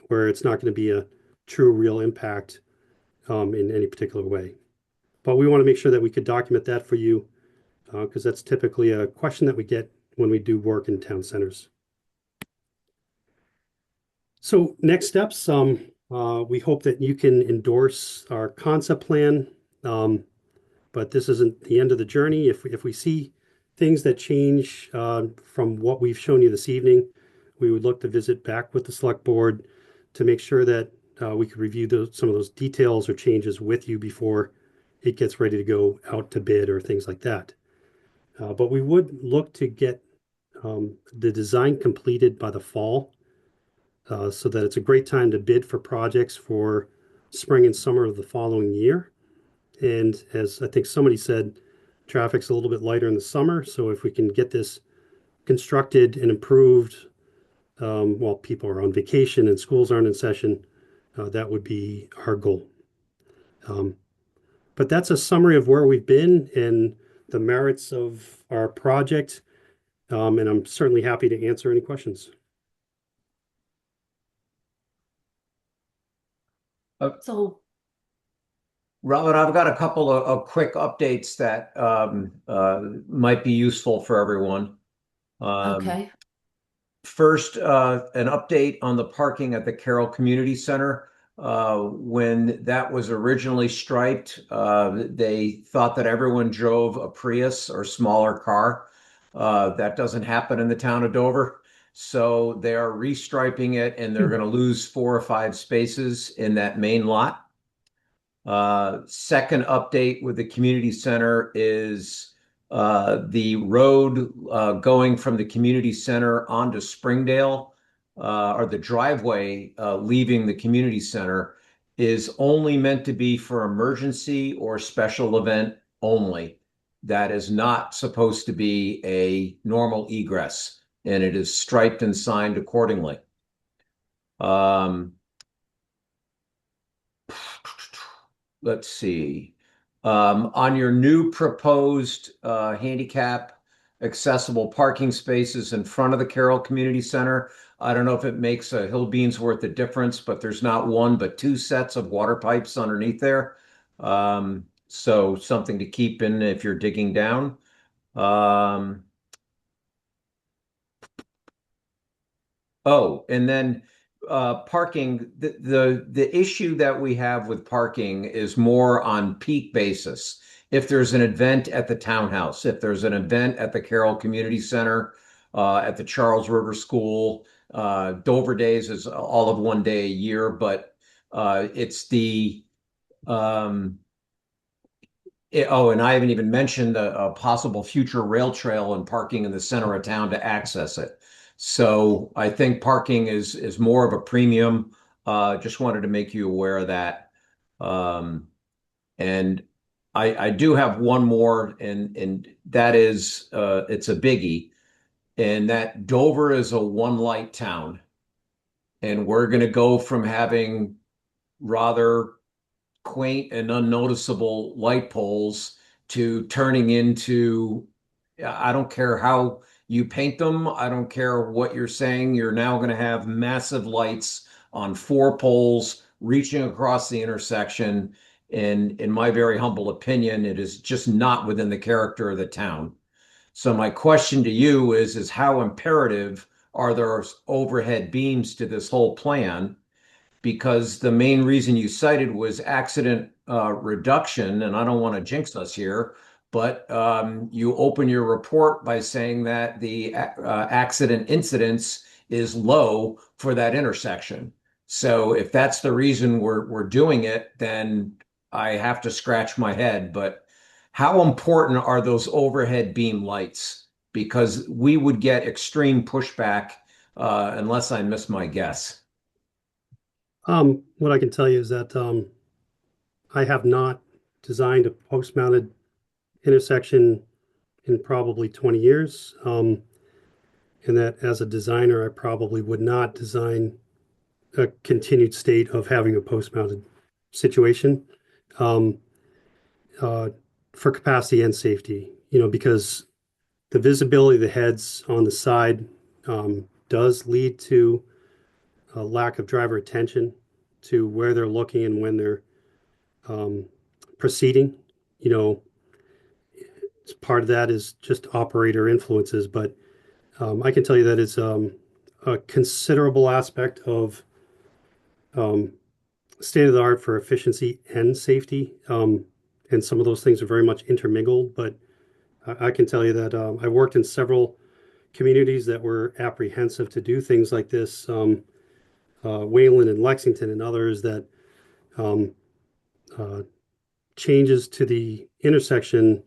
where it's not going to be a true real impact in any particular way. But we want to make sure that we could document that for you, because that's typically a question that we get when we do work in town centers. So next steps, we hope that you can endorse our concept plan, but this isn't the end of the journey. If we see things that change from what we've shown you this evening, we would look to visit back with the select board to make sure that we could review some of those details or changes with you before it gets ready to go out to bid or things like that. But we would look to get the design completed by the fall, so that it's a great time to bid for projects for spring and summer of the following year. And as I think somebody said, traffic's a little bit lighter in the summer. So if we can get this constructed and improved while people are on vacation and schools aren't in session, that would be our goal. But that's a summary of where we've been and the merits of our project. And I'm certainly happy to answer any questions. So, Robert, I've got a couple of quick updates that might be useful for everyone. okay. First, an update on the parking at the Carroll Community Center. When that was originally striped, they thought that everyone drove a Prius or smaller car. That doesn't happen in the town of Dover. So they are restriping it, and they're going to lose 4 or 5 spaces in that main lot. Second update with the community center is the road going from the community center onto Springdale, or the driveway leaving the community center, is only meant to be for emergency or special event only. That is not supposed to be a normal egress, and it is striped and signed accordingly. Let's see. On your new proposed handicap accessible parking spaces in front of the Carroll Community Center, I don't know if it makes a hill bean's worth of difference, but there's not 1 but 2 sets of water pipes underneath there. So something to keep in if you're digging down. Oh, and then parking, the issue that we have with parking is more on peak basis. If there's an event at the townhouse, if there's an event at the Carroll Community Center, at the Charles River School, Dover Days is all of 1 day a year, but it's the oh, and I haven't even mentioned a possible future rail trail and parking in the center of town to access it. So I think parking is more of a premium. Just wanted to make you aware of that. And I do have one more, and that is it's a biggie, and that Dover is a one light town, and we're going to go from having rather quaint and unnoticeable light poles to turning into, I don't care how you paint them, I don't care what you're saying, you're now going to have massive lights on 4 poles reaching across the intersection. And in my very humble opinion, it is just not within the character of the town. So my question to you is how imperative are there overhead beams to this whole plan? Because the main reason you cited was accident reduction, and I don't want to jinx us here, but you open your report by saying that the accident incidence is low for that intersection. So if that's the reason we're doing it, then I have to scratch my head. But how important are those overhead beam lights? Because we would get extreme pushback unless I miss my guess. What I can tell you is that I have not designed a post-mounted intersection in probably 20 years. And that as a designer, I probably would not design a continued state of having a post-mounted situation um, uh, for capacity and safety, because the visibility of the heads on the side does lead to a lack of driver attention to where they're looking and when they're um, proceeding. You know, part of that is just operator influences, but I can tell you that it's a considerable aspect of um, state of the art for efficiency and safety. And some of those things are very much intermingled, but I can tell you that I worked in several communities that were apprehensive to do things like this, Wayland and Lexington and others that um, uh, changes to the intersection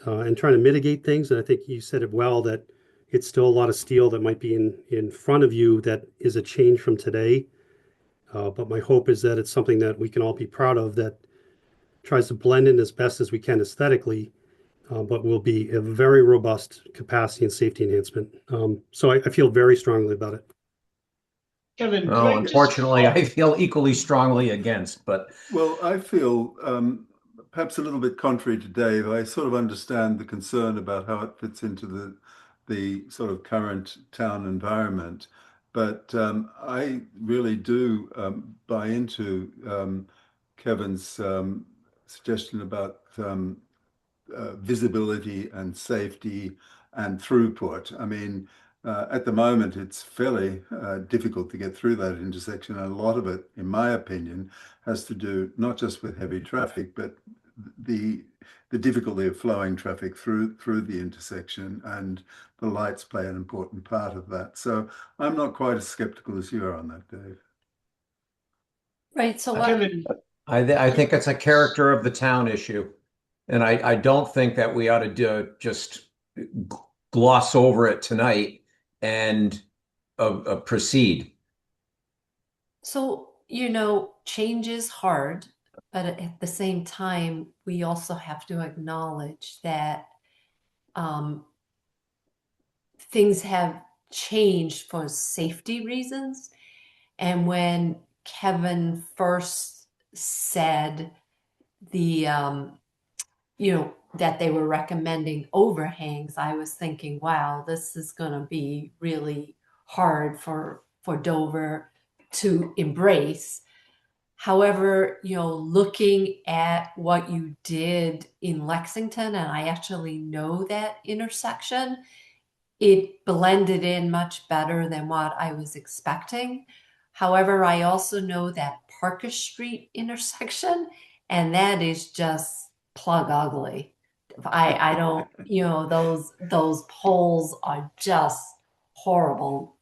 and trying to mitigate things. And I think you said it well that it's still a lot of steel that might be in front of you that is a change from today. But my hope is that it's something that we can all be proud of that tries to blend in as best as we can aesthetically, but will be a very robust capacity and safety enhancement. So I feel very strongly about it. Kevin, could Oh, I just unfortunately, I feel equally strongly against, but Well, I feel perhaps a little bit contrary to Dave. I sort of understand the concern about how it fits into the sort of current town environment, but I really do buy into Kevin's suggestion about visibility and safety and throughput. I mean, at the moment, it's fairly difficult to get through that intersection. And a lot of it, in my opinion, has to do not just with heavy traffic, but the the difficulty of flowing traffic through the intersection, and the lights play an important part of that. So I'm not quite as skeptical as you are on that, Dave. Right. So what? Kevin, I think it's a character of the town issue. And I don't think that we ought to just gloss over it tonight and proceed. So, change is hard, but at the same time, we also have to acknowledge that um, things have changed for safety reasons. And when Kevin first said that they were recommending overhangs, I was thinking, wow, this is going to be really hard for Dover to embrace. However, looking at what you did in Lexington, and I actually know that intersection, it blended in much better than what I was expecting. However, I also know that Parker Street intersection, and that is just plug ugly. I don't, those poles are just horrible.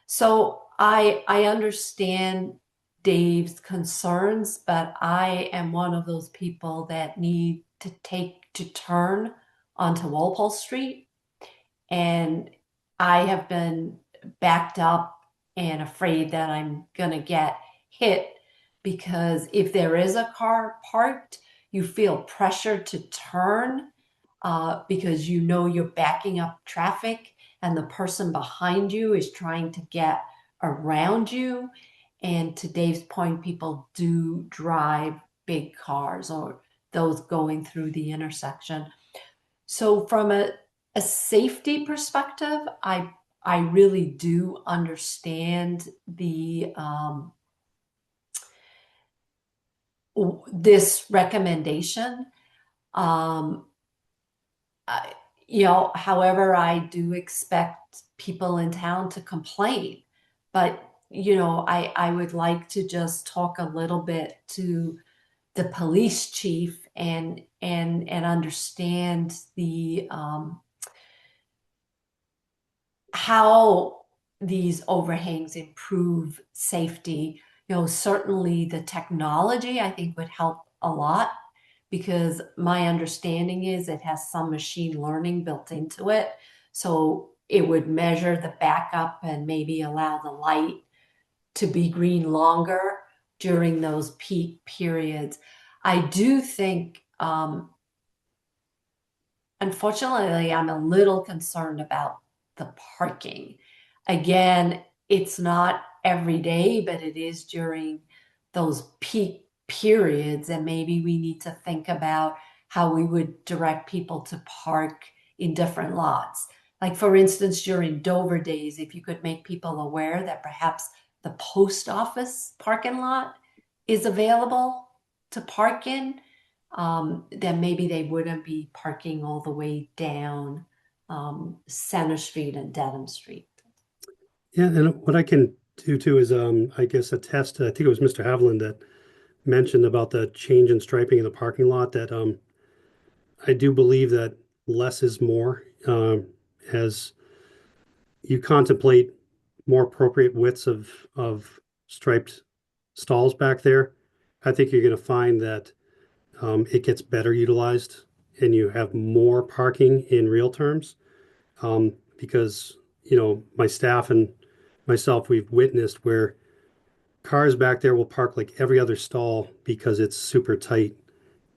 So I understand Dave's concerns, but I am one of those people that need to turn onto Walpole Street, and I have been backed up and afraid that I'm gonna get hit, because if there is a car parked, you feel pressure to turn because you're backing up traffic and the person behind you is trying to get around you. And to Dave's point, people do drive big cars or those going through the intersection. So from a safety perspective, I really do understand this recommendation. Um, I, however, I do expect people in town to complain, but I would like to just talk a little bit to the police chief and understand the how these overhangs improve safety. You know, certainly the technology I think would help a lot because my understanding is it has some machine learning built into it. So it would measure the backup and maybe allow the light to be green longer during those peak periods. I do think, unfortunately, I'm a little concerned about the parking. Again, it's not every day, but it is during those peak periods. And maybe we need to think about how we would direct people to park in different lots. Like, for instance, during Dover days, if you could make people aware that perhaps the post office parking lot is available to park in, then maybe they wouldn't be parking all the way down Center Street and Dedham Street. Yeah, and what I can do too is, I guess, attest. I think it was Mr. Haviland that mentioned about the change in striping in the parking lot. That I do believe that less is more, as you contemplate more appropriate widths of striped stalls back there. I think you're going to find that it gets better utilized and you have more parking in real terms. Because, my staff and myself, we've witnessed where cars back there will park like every other stall because it's super tight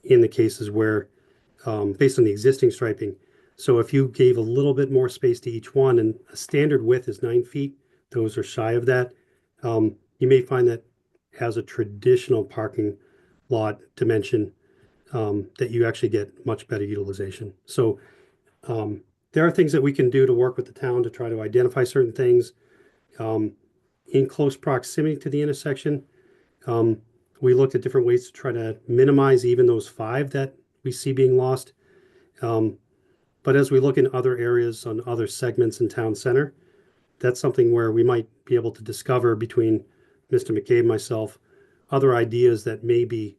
in the cases where, based on the existing striping. So if you gave a little bit more space to each one, and a standard width is 9 feet, those are shy of that. You may find that as a traditional parking lot dimension, that you actually get much better utilization. So there are things that we can do to work with the town to try to identify certain things in close proximity to the intersection. We looked at different ways to try to minimize even those 5 that we see being lost. But as we look in other areas on other segments in town center, that's something where we might be able to discover between Mr. McCabe and myself other ideas that may be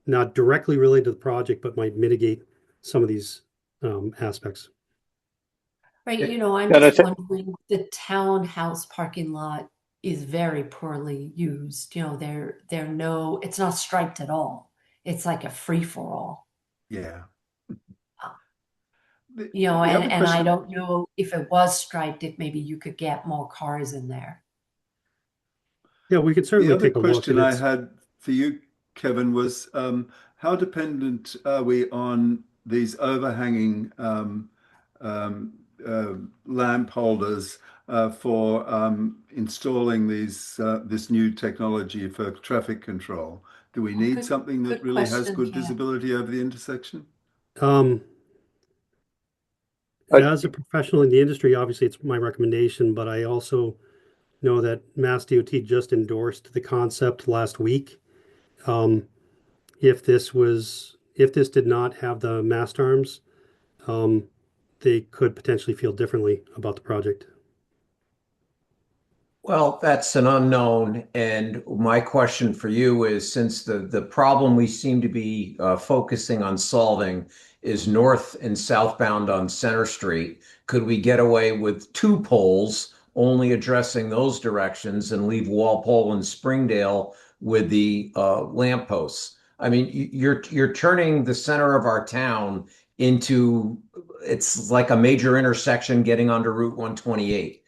not directly related to the project, but might mitigate some of these aspects. Right, Yeah, I'm yeah, just that's it. wondering, the townhouse parking lot is very poorly used. It's not striped at all. It's like a free for all. Yeah. The, And, the other and I question, don't know if it was striped, if maybe you could get more cars in there. Yeah, we could the certainly other take a look, question and I it's had for you, Kevin, was how dependent are we on these overhanging um, uh, lamp holders for installing this new technology for traffic control? Do we Oh, need good, something that good really has question, good Ken. visibility over the intersection? um, Uh, as a professional in the industry, obviously it's my recommendation, but I also know that Mass DOT just endorsed the concept last week. Um, if this did not have the mast arms, um, they could potentially feel differently about the project. Well, that's an unknown. And my question for you is, since the problem we seem to be focusing on solving is north and southbound on Center Street, could we get away with 2 poles only addressing those directions and leave Walpole and Springdale with the lampposts? I mean, you're turning the center of our town into, it's like a major intersection getting onto Route 128,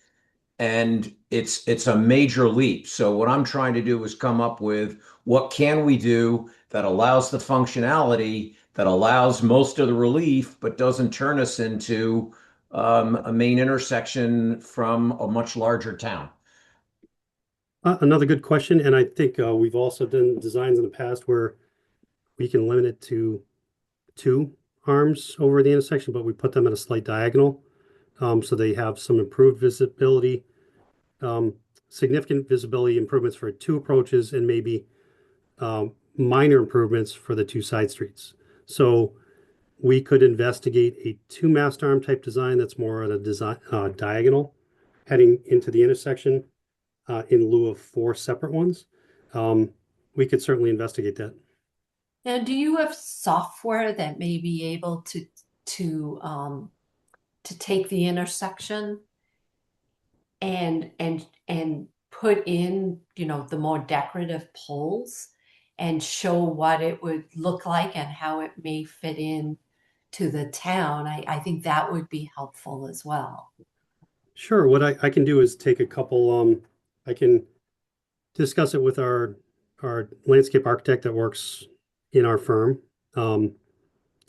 and it's a major leap. So what I'm trying to do is come up with what can we do that allows the functionality, that allows most of the relief, but doesn't turn us into a main intersection from a much larger town. Another good question, and I think we've also done designs in the past where we can limit it to 2 arms over the intersection, but we put them at a slight diagonal, so they have some improved visibility, um, significant visibility improvements for 2 approaches, and maybe minor improvements for the 2 side streets. So we could investigate a 2 mast arm type design that's more at a design diagonal heading into the intersection, in lieu of 4 separate ones. Um, we could certainly investigate that. Now, do you have software that may be able to take the intersection and put in, the more decorative poles and show what it would look like and how it may fit in to the town? I think that would be helpful as well. Sure. What I can do is take a couple, I can discuss it with our landscape architect that works in our firm. And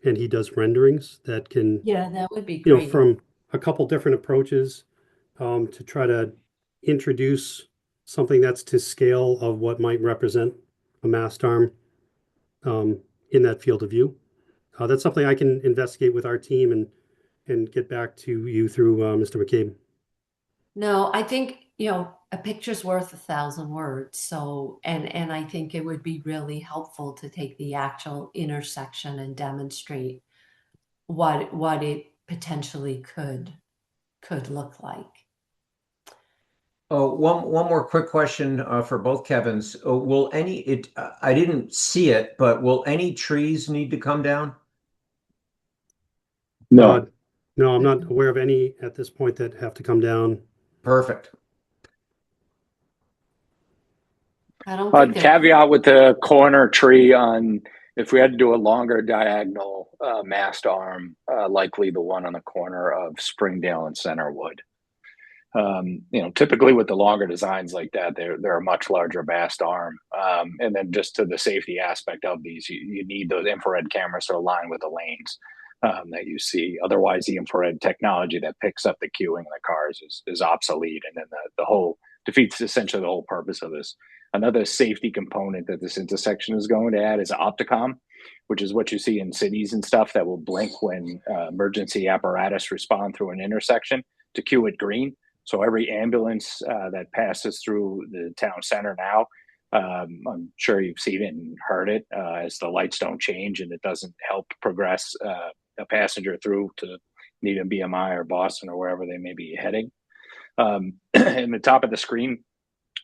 he does renderings that can, Yeah, that would be great. from a couple different approaches, to try to introduce something that's to scale of what might represent a mast arm, in that field of view. That's something I can investigate with our team and get back to you through Mr. McCabe. No, I think, a picture's worth 1,000 words. So, and I think it would be really helpful to take the actual intersection and demonstrate what it potentially could look like. Oh, one more quick question for both Kevins. Will I didn't see it, but will any trees need to come down? Uh, No. no, I'm not aware of any at this point that have to come down. Perfect. I don't think there. Caveat with the corner tree on if we had to do a longer diagonal mast arm, likely the one on the corner of Springdale and Centerwood. Typically with the longer designs like that, they're a much larger mast arm. And then just to the safety aspect of these, you need those infrared cameras to align with the lanes that you see. Otherwise, the infrared technology that picks up the queuing in the cars is obsolete. And then the whole defeats essentially the whole purpose of this. Another safety component that this intersection is going to add is Opticom, which is what you see in cities and stuff that will blink when emergency apparatus respond through an intersection to queue it green. So every ambulance that passes through the town center now, I'm sure you've seen it and heard it, as the lights don't change and it doesn't help progress a passenger through to Needham, BMI, or Boston, or wherever they may be heading. In the top of the screen,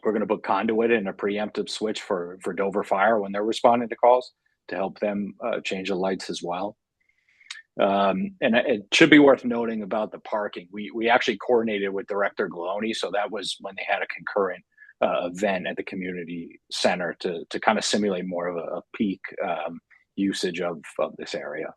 we're going to put conduit and a preemptive switch for Dover Fire when they're responding to calls to help them change the lights as well. And it should be worth noting about the parking. We actually coordinated with Director Galoni, so that was when they had a concurrent event at the community center to kind of simulate more of a peak usage of this area.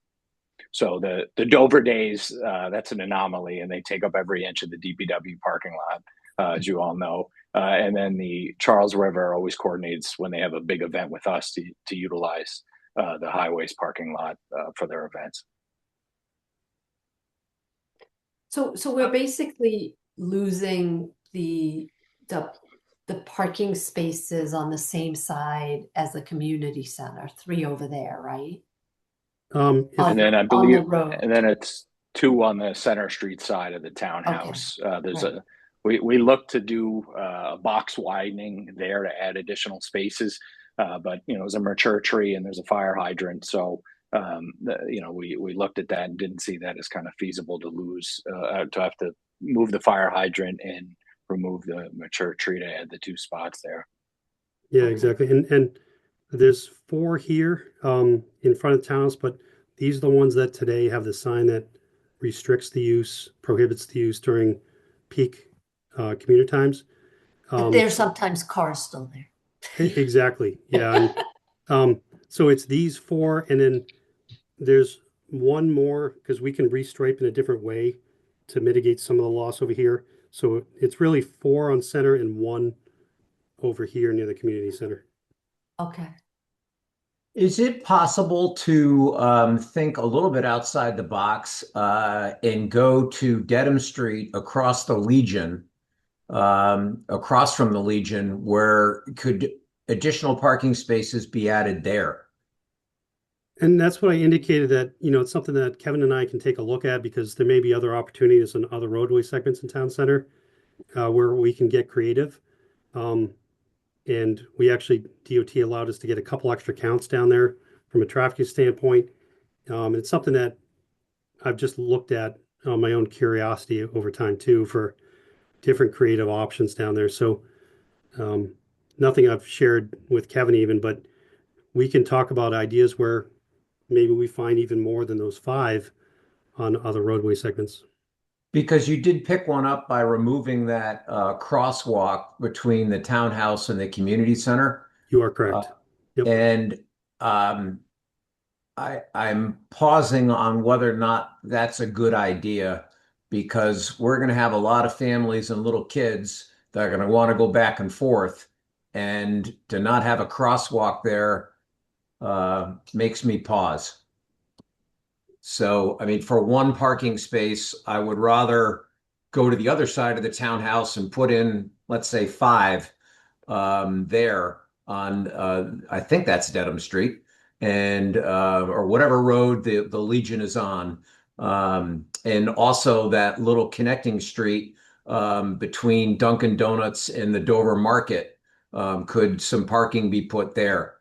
So the Dover days, that's an anomaly, and they take up every inch of the DPW parking lot, as you all know. And then the Charles River always coordinates when they have a big event with us to utilize the highways parking lot for their events. So we're basically losing the parking spaces on the same side as the community center, 3 over there, right? And then I On believe, the road. and then it's 2 on the Center Street side of the townhouse. There's Right. we look to do a box widening there to add additional spaces, but there's a mature tree and there's a fire hydrant, so we looked at that and didn't see that as kind of feasible to lose to have to move the fire hydrant and remove the mature tree to add the 2 spots there. Yeah, exactly. And there's 4 here in front of the townhouse, but these are the ones that today have the sign that restricts the use, prohibits the use during peak commuter times. But there's sometimes cars still there. Exactly. Yeah. And so it's these 4, and then there's one more because we can restripe in a different way to mitigate some of the loss over here. So it's really 4 on center and 1 over here near the community center. Okay. Is it possible to think a little bit outside the box and go to Dedham Street across the Legion, across from the Legion, where could additional parking spaces be added there? And that's what I indicated that, it's something that Kevin and I can take a look at because there may be other opportunities in other roadway segments in town center where we can get creative. And we actually, DOT allowed us to get a couple extra counts down there from a traffic standpoint. It's something that I've just looked at on my own curiosity over time too for different creative options down there. So nothing I've shared with Kevin even, but we can talk about ideas where maybe we find even more than those 5 on other roadway segments. Because you did pick one up by removing that crosswalk between the townhouse and the community center. You are Uh, correct. Yep. and I'm pausing on whether or not that's a good idea because we're going to have a lot of families and little kids that are going to want to go back and forth. And to not have a crosswalk there makes me pause. So, I mean, for one parking space, I would rather go to the other side of the townhouse and put in, let's say, 5 there on, I think that's Dedham Street, and or whatever road the Legion is on, and also that little connecting street between Dunkin' Donuts and the Dover Market. Could some parking be put there?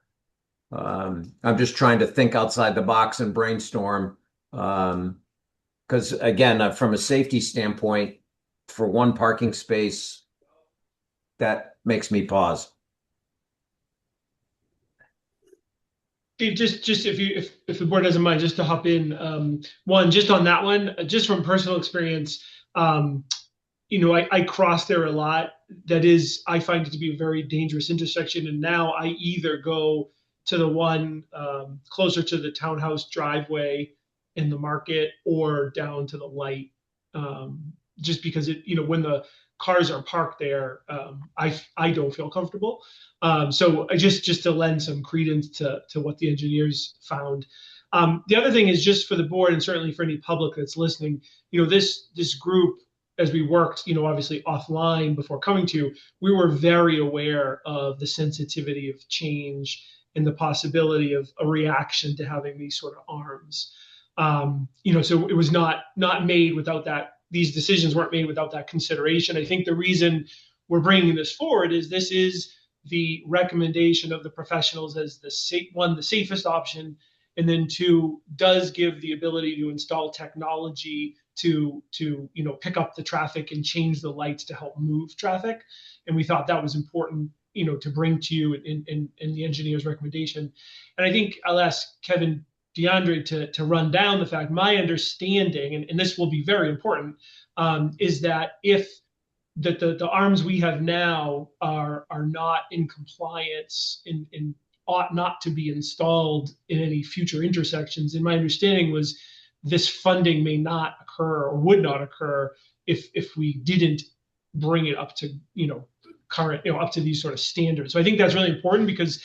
I'm just trying to think outside the box and brainstorm. Because again, from a safety standpoint, for one parking space, that makes me pause. Steve, just if the board doesn't mind, just to hop in, one just on that one, just from personal experience, I cross there a lot. That is, I find it to be a very dangerous intersection, and now I either go to the one closer to the townhouse driveway in the market or down to the light, just because when the cars are parked there, I don't feel comfortable. So just to lend some credence to what the engineers found. The other thing is just for the board and certainly for any public that's listening, this group, as we worked, obviously offline before coming to you, we were very aware of the sensitivity of change and the possibility of a reaction to having these sort of arms. So it was not made without that. These decisions weren't made without that consideration. I think the reason we're bringing this forward is this is the recommendation of the professionals as the safest option, and then 2, does give the ability to install technology to pick up the traffic and change the lights to help move traffic. And we thought that was important to bring to you in the engineer's recommendation. And I think I'll ask Kevin DeAndre to run down the fact, my understanding, and this will be very important, is that if the arms we have now are not in compliance and ought not to be installed in any future intersections. And my understanding was this funding may not occur or would not occur if we didn't bring it up to current up to these sort of standards. So I think that's really important, because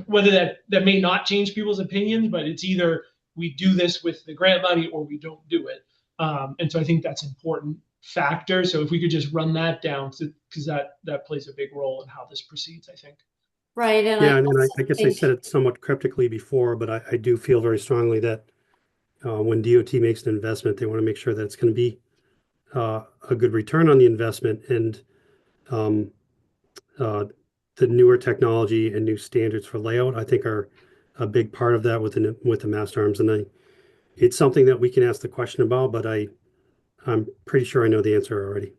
whether that may not change people's opinions, but it's either we do this with the grant money or we don't do it. And so I think that's an important factor. So if we could just run that down, because that plays a big role in how this proceeds, I think. Right. And Yeah, I and also I guess I think, said it somewhat cryptically before, but I do feel very strongly that when DOT makes an investment, they want to make sure that it's going to be a good return on the investment, and um, the newer technology and new standards for layout, I think, are a big part of that with the mast arms. And it's something that we can ask the question about, but I'm pretty sure I know the answer already.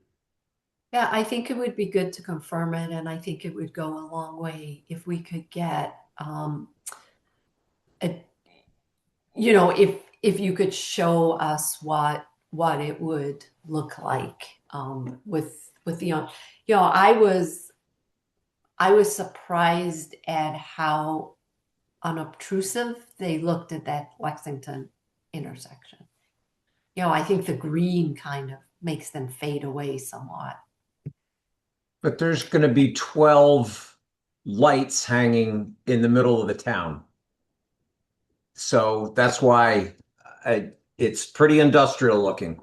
yeah, I think it would be good to confirm it. And I think it would go a long way if we could get, if you could show us what it would look like with the, I was surprised at how unobtrusive they looked at that Lexington intersection. I think the green kind of makes them fade away somewhat. But there's going to be 12 lights hanging in the middle of the town. So that's why it's pretty industrial looking.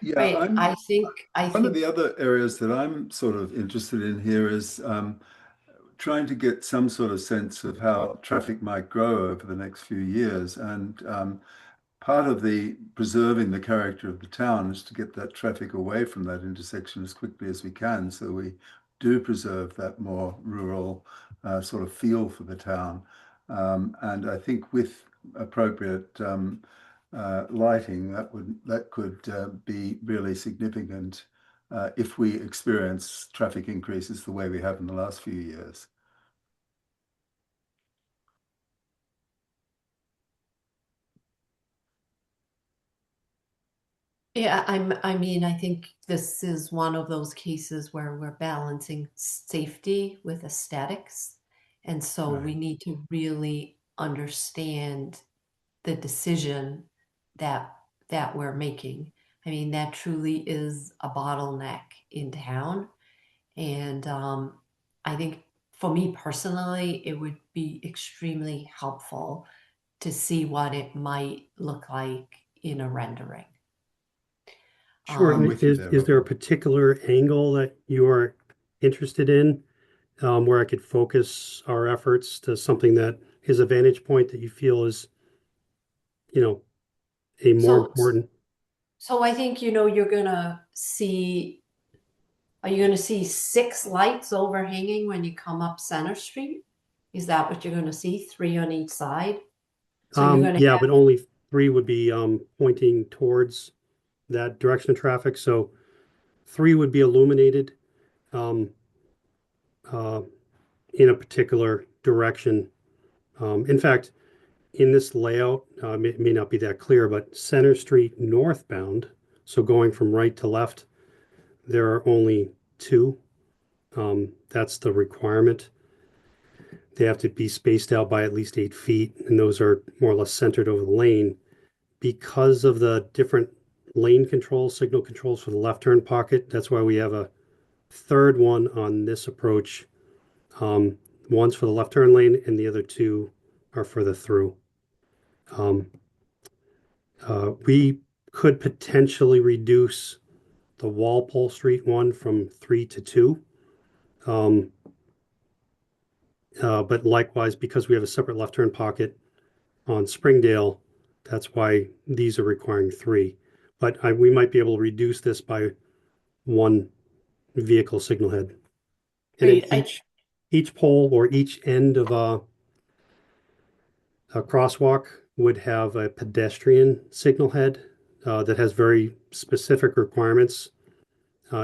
Yeah, Right. I think one of the other areas that I'm sort of interested in here is trying to get some sort of sense of how traffic might grow over the next few years. And part of the preserving the character of the town is to get that traffic away from that intersection as quickly as we can, so we do preserve that more rural sort of feel for the town. And I think with appropriate lighting, that could be really significant if we experience traffic increases the way we have in the last few years. Yeah, I mean, I think this is one of those cases where we're balancing safety with aesthetics. And so we Right. need to really understand the decision that that we're making. I mean, that truly is a bottleneck in town. And I think for me personally, it would be extremely helpful to see what it might look like in a rendering. Sure. I'm Um, with you there, Is there a Robin. particular angle that you are interested in, where I could focus our efforts to something that is a vantage point that you feel is, you know, a more so, important? so I think, you're gonna see, are you gonna see six lights overhanging when you come up Center Street? Is that what you're gonna see? Three on each side? So you're gonna Yeah, but only three would be pointing towards that direction of traffic. So three would be illuminated um, uh, in a particular direction. In fact, in this layout, may not be that clear, but Center Street northbound, so going from right to left, there are only two. That's the requirement. They have to be spaced out by at least 8 feet, and those are more or less centered over the lane. Because of the different lane controls, signal controls for the left turn pocket, that's why we have a third one on this approach. Um, One's for the left turn lane, and the other two are for the through. Um, we could potentially reduce the Walpole Street one from three to two. Um, but likewise, because we have a separate left turn pocket on Springdale, that's why these are requiring three. But we might be able to reduce this by one vehicle signal head. And then great. each pole or each end of a crosswalk would have a pedestrian signal head that has very specific requirements.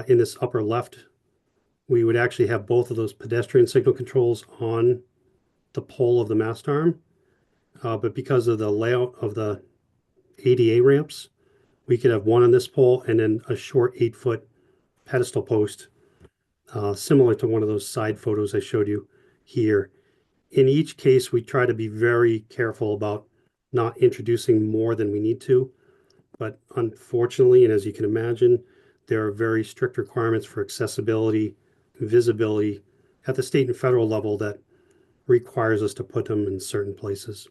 In this upper left, we would actually have both of those pedestrian signal controls on the pole of the mast arm. But because of the layout of the ADA ramps, we could have one on this pole and then a short 8 foot pedestal post, similar to one of those side photos I showed you here. In each case, we try to be very careful about not introducing more than we need to. But unfortunately, and as you can imagine, there are very strict requirements for accessibility, visibility at the state and federal level that requires us to put them in certain places.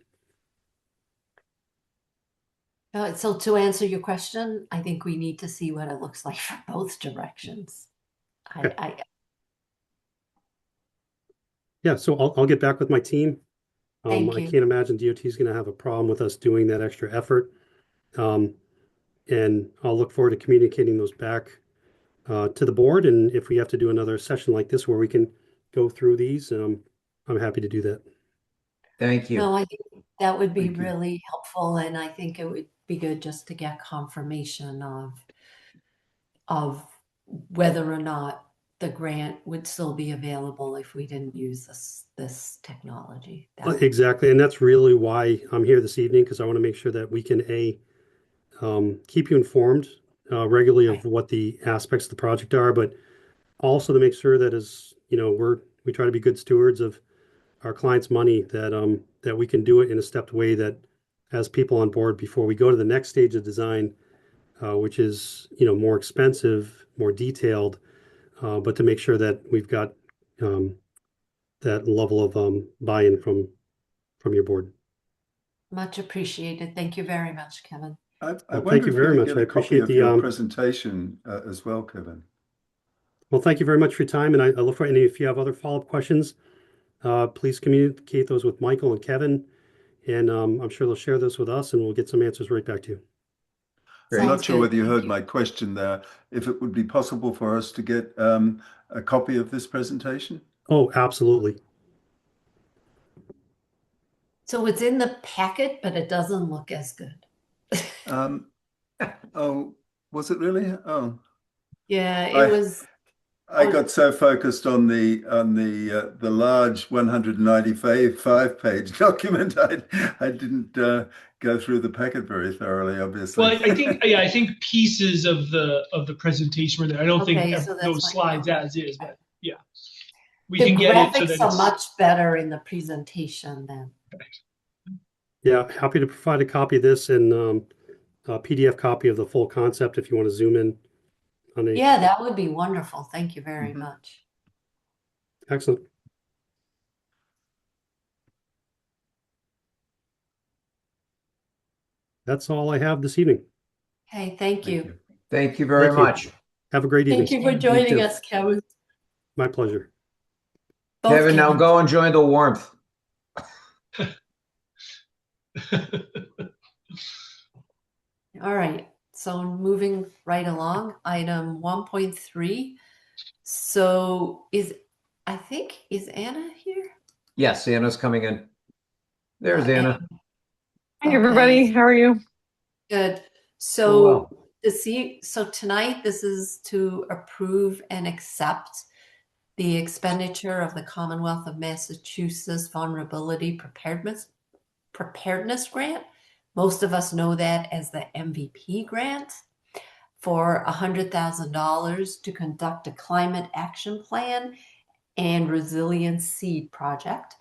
So to answer your question, I think we need to see what it looks like from both directions. Okay. I Yeah, so I'll get back with my team. thank I you. can't imagine DOT is going to have a problem with us doing that extra effort. Um, and I'll look forward to communicating those back to the board. And if we have to do another session like this where we can go through these, I'm happy to do that. Thank you. No, I think that would be Thank you. really helpful, and I think it would be good just to get confirmation of whether or not the grant would still be available if we didn't use this technology. That would be Exactly. And that's really why I'm here this evening, because I want to make sure that we can keep you informed regularly right. of what the aspects of the project are, but also to make sure that as you know, we try to be good stewards of our clients' money, that we can do it in a stepped way that has people on board before we go to the next stage of design, which is more expensive, more detailed, but to make sure that we've got um, that level of buy-in from your board. Much appreciated. Thank you very much, Kevin. I Well, thank wonder you if we very could much. get I a copy appreciate of the your presentation as well, Kevin. well, thank you very much for your time, and I look forward. And if you have other follow-up questions, please communicate those with Michael and Kevin, and I'm sure they'll share those with us, and we'll get some answers right back to you. I'm Great. not Sounds sure good. whether you Thank heard you. my question there. If it would be possible for us to get a copy of this presentation? Oh, absolutely. So it's in the packet, but it doesn't look as good. Um, oh, was it really? Oh, Yeah, it I was. I Oh, got so focused on the large 195 page document, I didn't go through the packet very thoroughly, Well, obviously. I think pieces of the presentation were there. I don't think Okay, so that's those fine. slides Okay. as is, but yeah, we The can get it so graphics that are it's much better in the presentation then. Yeah, happy to provide a copy of this and a PDF copy of the full concept if you want to zoom in on a. Yeah, that would be wonderful. Thank you very much. Excellent. That's all I have this evening. Hey, thank you. Thank you very Thank you. much. Have a great evening. Thank you for joining too. us, Kevin. My pleasure. Both Kevin, now Kevins. go enjoy the warmth. All right, so moving right along, item 1.3. So is Anna here? Yes, Anna's coming in. There's Anna. Hi, everybody. Okay, How are you? good. Doing well. So tonight this is to approve and accept the expenditure of the Commonwealth of Massachusetts Vulnerability Preparedness Grant. Most of us know that as the MVP grant for $100,000 to conduct a climate action plan and resilience seed project.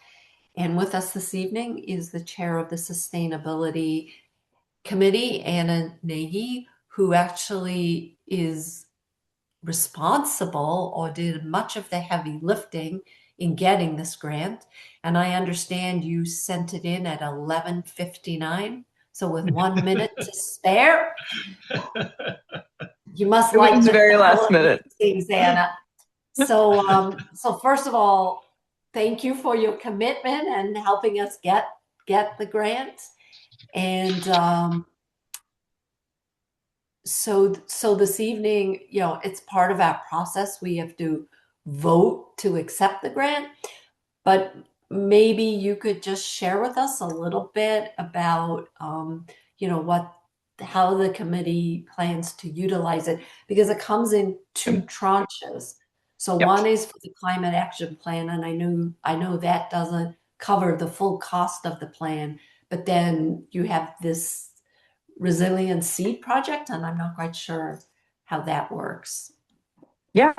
And with us this evening is the chair of the Sustainability Committee, Anna Nagy, who actually is responsible or did much of the heavy lifting in getting this grant. And I understand you sent it in at 11:59. So with 1 minute to spare, you must It like was the very last thorough minute. things, Anna. So first of all, thank you for your commitment and helping us get the grant. And so this evening, it's part of our process. We have to vote to accept the grant, but maybe you could just share with us a little bit about, how the committee plans to utilize it, because it comes in two tranches. So Yep. one is for the climate action plan, and I know that doesn't cover the full cost of the plan, but then you have this resilience seed project, and I'm not quite sure how that works. Yeah.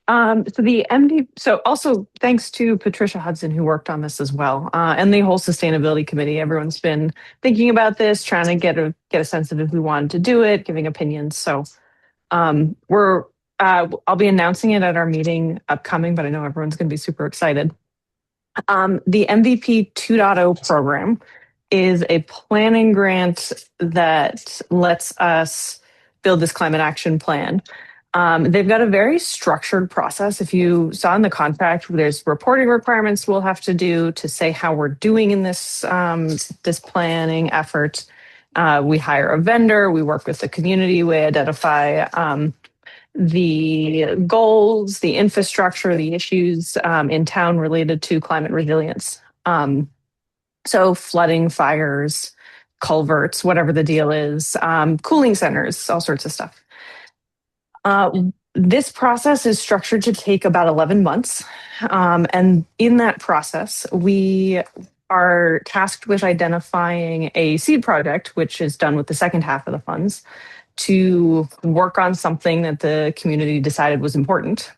So the MD, so also thanks to Patricia Hudson, who worked on this as well, and the whole sustainability committee. Everyone's been thinking about this, trying to get a sense of if we wanted to do it, giving opinions. So I'll be announcing it at our meeting upcoming, but I know everyone's going to be super excited. The MVP 2.0 program is a planning grant that lets us build this climate action plan. They've got a very structured process. If you saw in the contract, there's reporting requirements we'll have to do to say how we're doing in this this planning effort. We hire a vendor. We work with the community. We identify the goals, the infrastructure, the issues in town related to climate resilience. So flooding, fires, culverts, whatever the deal is, cooling centers, all sorts of stuff. This process is structured to take about 11 months. And in that process, we are tasked with identifying a seed project, which is done with the second half of the funds, to work on something that the community decided was important.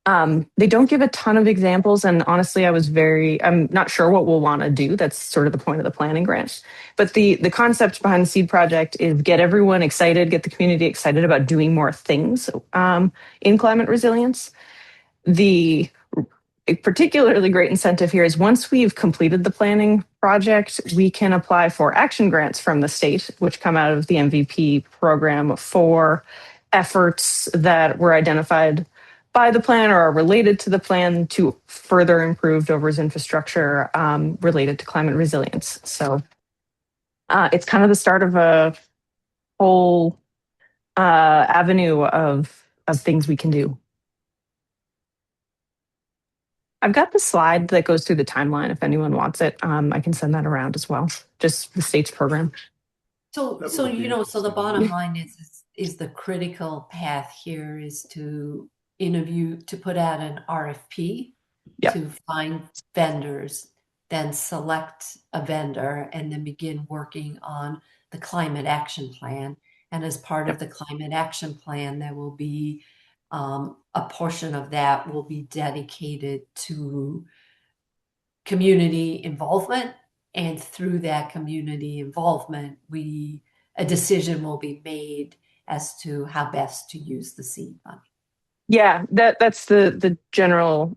They don't give a ton of examples, and honestly, I'm not sure what we'll want to do. That's sort of the point of the planning grant. But the concept behind the seed project is get everyone excited, get the community excited about doing more things in climate resilience. A particularly great incentive here is once we've completed the planning project, we can apply for action grants from the state, which come out of the MVP program for efforts that were identified by the plan or are related to the plan to further improve Dover's infrastructure related to climate resilience. So it's kind of the start of a whole avenue of things we can do. I've got the slide that goes through the timeline if anyone wants it. I can send that around as well, just the state's program. So That so would be so the interesting. bottom line is the critical path here is to put out an RFP Yep. to find vendors then select a vendor and then begin working on the climate action plan. And as part of the climate action plan, there will be a portion of that will be dedicated to community involvement. And through that community involvement, a decision will be made as to how best to use the seed money. Yeah, that's the general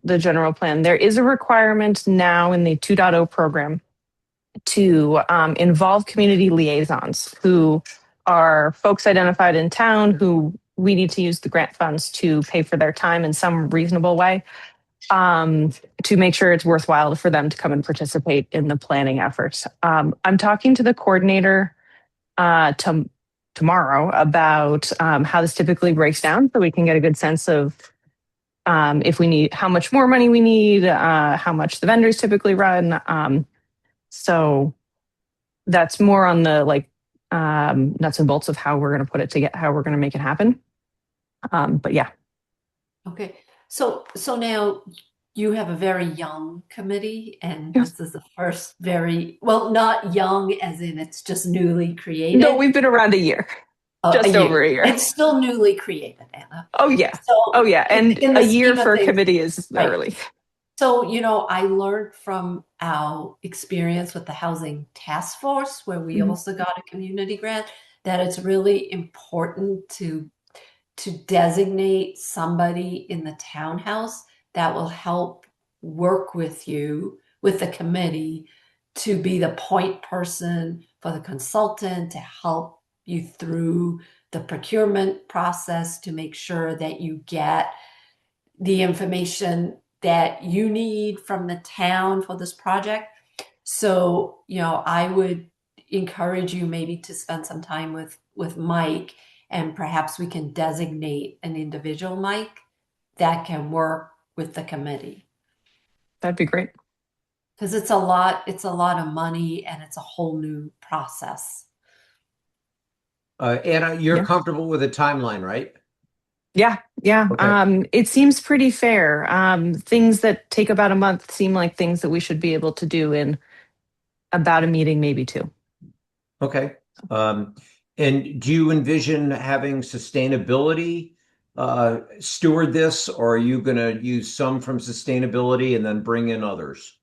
plan. There is a requirement now in the 2.0 program to involve community liaisons, who are folks identified in town who we need to use the grant funds to pay for their time in some reasonable way, to make sure it's worthwhile for them to come and participate in the planning efforts. I'm talking to the coordinator tomorrow about how this typically breaks down, so we can get a good sense of if we need, how much more money we need, how much the vendors typically run. So that's more on the nuts and bolts of how we're going to put it together, how we're going to make it happen. But yeah. Okay. So now you have a very young committee, and this is the first not young as in it's just newly created. No, we've been around a year. Just over a year. It's still newly created, Anna. Oh yeah. And a year for a committee is early. So, I learned from our experience with the Housing Task Force, where we also got a community grant, that it's really important to designate somebody in the townhouse that will help work with you, with the committee, to be the point person for the consultant, to help you through the procurement process, to make sure that you get the information that you need from the town for this project. So, I would encourage you maybe to spend some time with Mike, and perhaps we can designate an individual Mike that can work with the committee. That'd be great. Because it's a lot of money, and it's a whole new process. Anna, you're comfortable with a timeline, right? Yeah. Okay. It seems pretty fair. Things that take about a month seem like things that we should be able to do in about a meeting, maybe two. Okay. And do you envision having sustainability steward this, or are you going to use some from sustainability and then bring in others?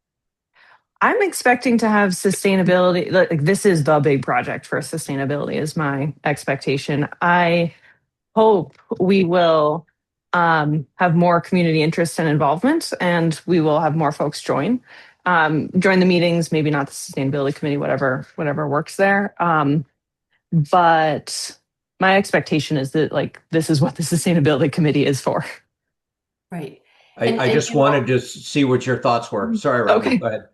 I'm expecting to have sustainability. Like, this is the big project for sustainability, is my expectation. I hope we will have more community interest and involvement, and we will have more folks join the meetings. Maybe not the sustainability committee, whatever works there. But my expectation is that this is what the sustainability committee is for. Right. I just wanted to see what your thoughts were. Sorry, Robin. Okay. Go ahead.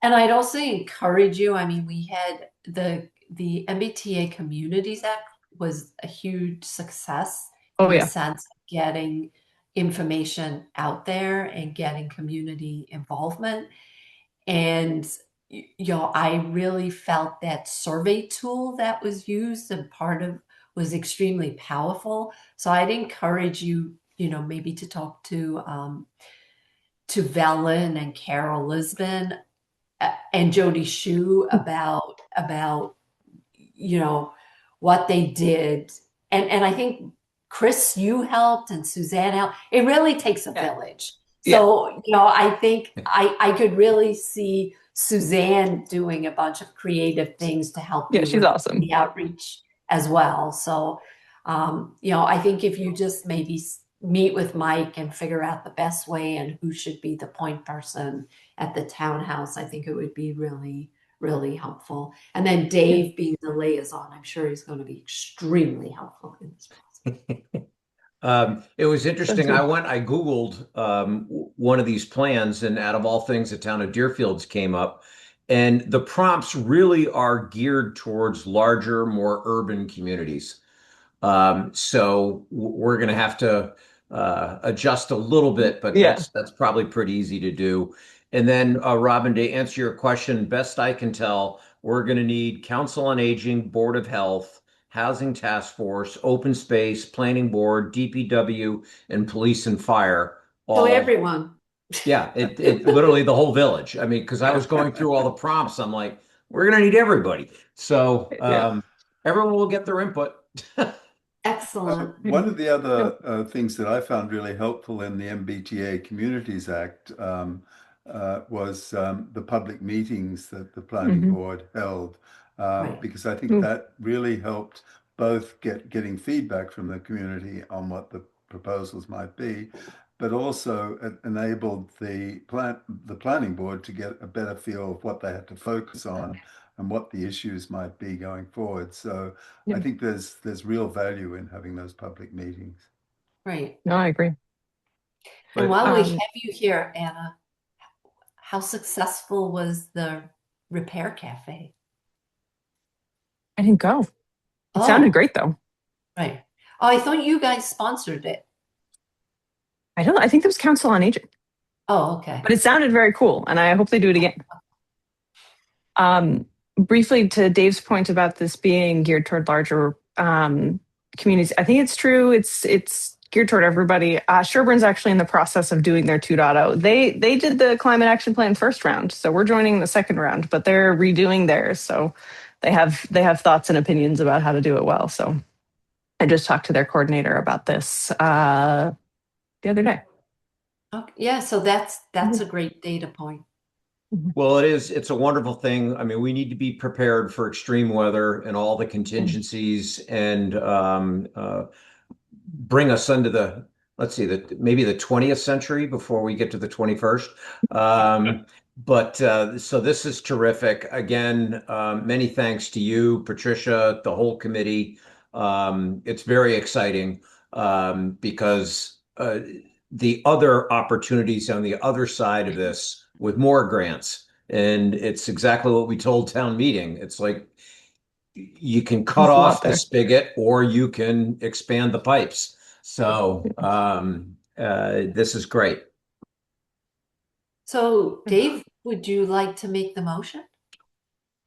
And I'd also encourage you. I mean, we had the MBTA Communities Act was a huge success in the sense of getting information out there and getting community involvement. And I really felt that survey tool that was used and was extremely powerful. So I'd encourage you, maybe to talk to Velen and Carol Lisbon and Jody Shu about what they did. And I think, Chris, you helped, and Suzanne helped. It really takes a village. So, I think I could really see Suzanne doing a bunch of creative things to help you she's with awesome. the outreach as well. So, I think if you just maybe meet with Mike and figure out the best way and who should be the point person at the townhouse, I think it would be really, really helpful. And then Dave being the liaison, I'm sure he's going to be extremely helpful in this process. It was interesting. I Googled one of these plans, and out of all things, the town of Deerfields came up. And the prompts really are geared towards larger, more urban communities. So we're going to have to adjust a little bit, but that's probably pretty easy to do. And then, Robin, to answer your question, best I can tell, we're going to need Council on Aging, Board of Health, Housing Task Force, Open Space, Planning Board, DPW, and Police and Fire. So everyone. Yeah, it literally the whole village. I mean, because I was going through all the prompts, I'm like, we're gonna need everybody. So Yeah. everyone will get their input. Excellent. One of the Yep. other things that I found really helpful in the MBTA Communities Act was the public meetings that the planning Mhm. board held, Right. because I think Ooh, that really helped both getting feedback from the community on what the proposals might be, but also enabled the planning board to get a better feel of what they had to focus on and what the issues might be going forward. So I yeah. think there's real value in having those public meetings. Right. No, I agree. And But while we Um, have you here, Anna, how successful was the repair cafe? I didn't go. It sounded Oh, great though. right. Oh, I thought you guys sponsored it. I don't. I think there was Council on Aging, Oh, okay. but it sounded very cool, and I hope they do it again. Um, Briefly to Dave's point about this being geared toward larger communities, I think it's true. It's geared toward everybody. Sherburne's actually in the process of doing their 2.0. They did the climate action plan first round, so we're joining the second round, but they're redoing theirs. So they have thoughts and opinions about how to do it well. So I just talked to their coordinator about this the other day. Okay. Yeah, so that's a great data point. well, it's a wonderful thing. I mean, we need to be prepared for extreme weather and all the contingencies and bring us into the, let's see, maybe the 20th century before we get to the 21st. But so this is terrific. Again, many thanks to you, Patricia, the whole committee. It's very exciting because the other opportunities on the other side of this with more grants. And it's exactly what we told town meeting. It's like you can cut There's a lot off the there. spigot or you can expand the pipes. So this is great. So, Dave, would you like to make the motion?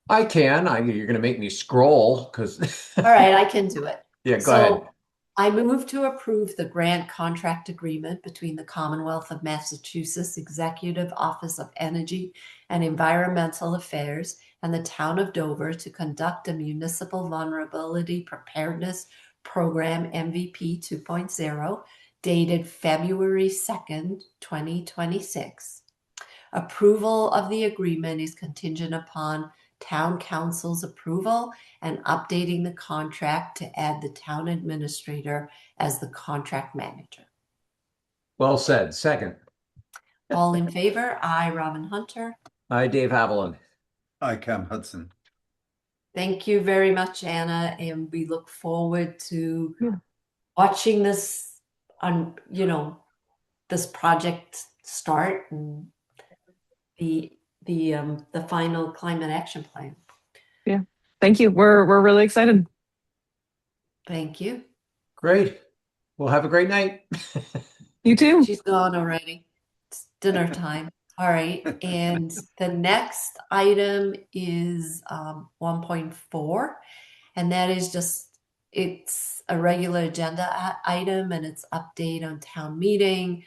I can. You're going to make me scroll because. All right, I can do it. Yeah, go ahead. So I move to approve the grant contract agreement between the Commonwealth of Massachusetts Executive Office of Energy and Environmental Affairs and the Town of Dover to conduct a municipal vulnerability preparedness program MVP 2.0 dated February 2nd, 2026. Approval of the agreement is contingent upon town council's approval and updating the contract to add the town administrator as the contract manager. Well said. Second. All in favor? Aye, Robin Hunter. Hi, Dave Haviland. Hi, Cam Hudson. Thank you very much, Anna, and we look forward to Yeah. watching this this project start and the final climate action plan. Yeah. Thank you. We're really excited. Thank you. Great. Well, have a great night. You too. She's gone already. It's dinner time. All right. And the next item is 1.4, and that is it's a regular agenda item, and it's update on town meeting,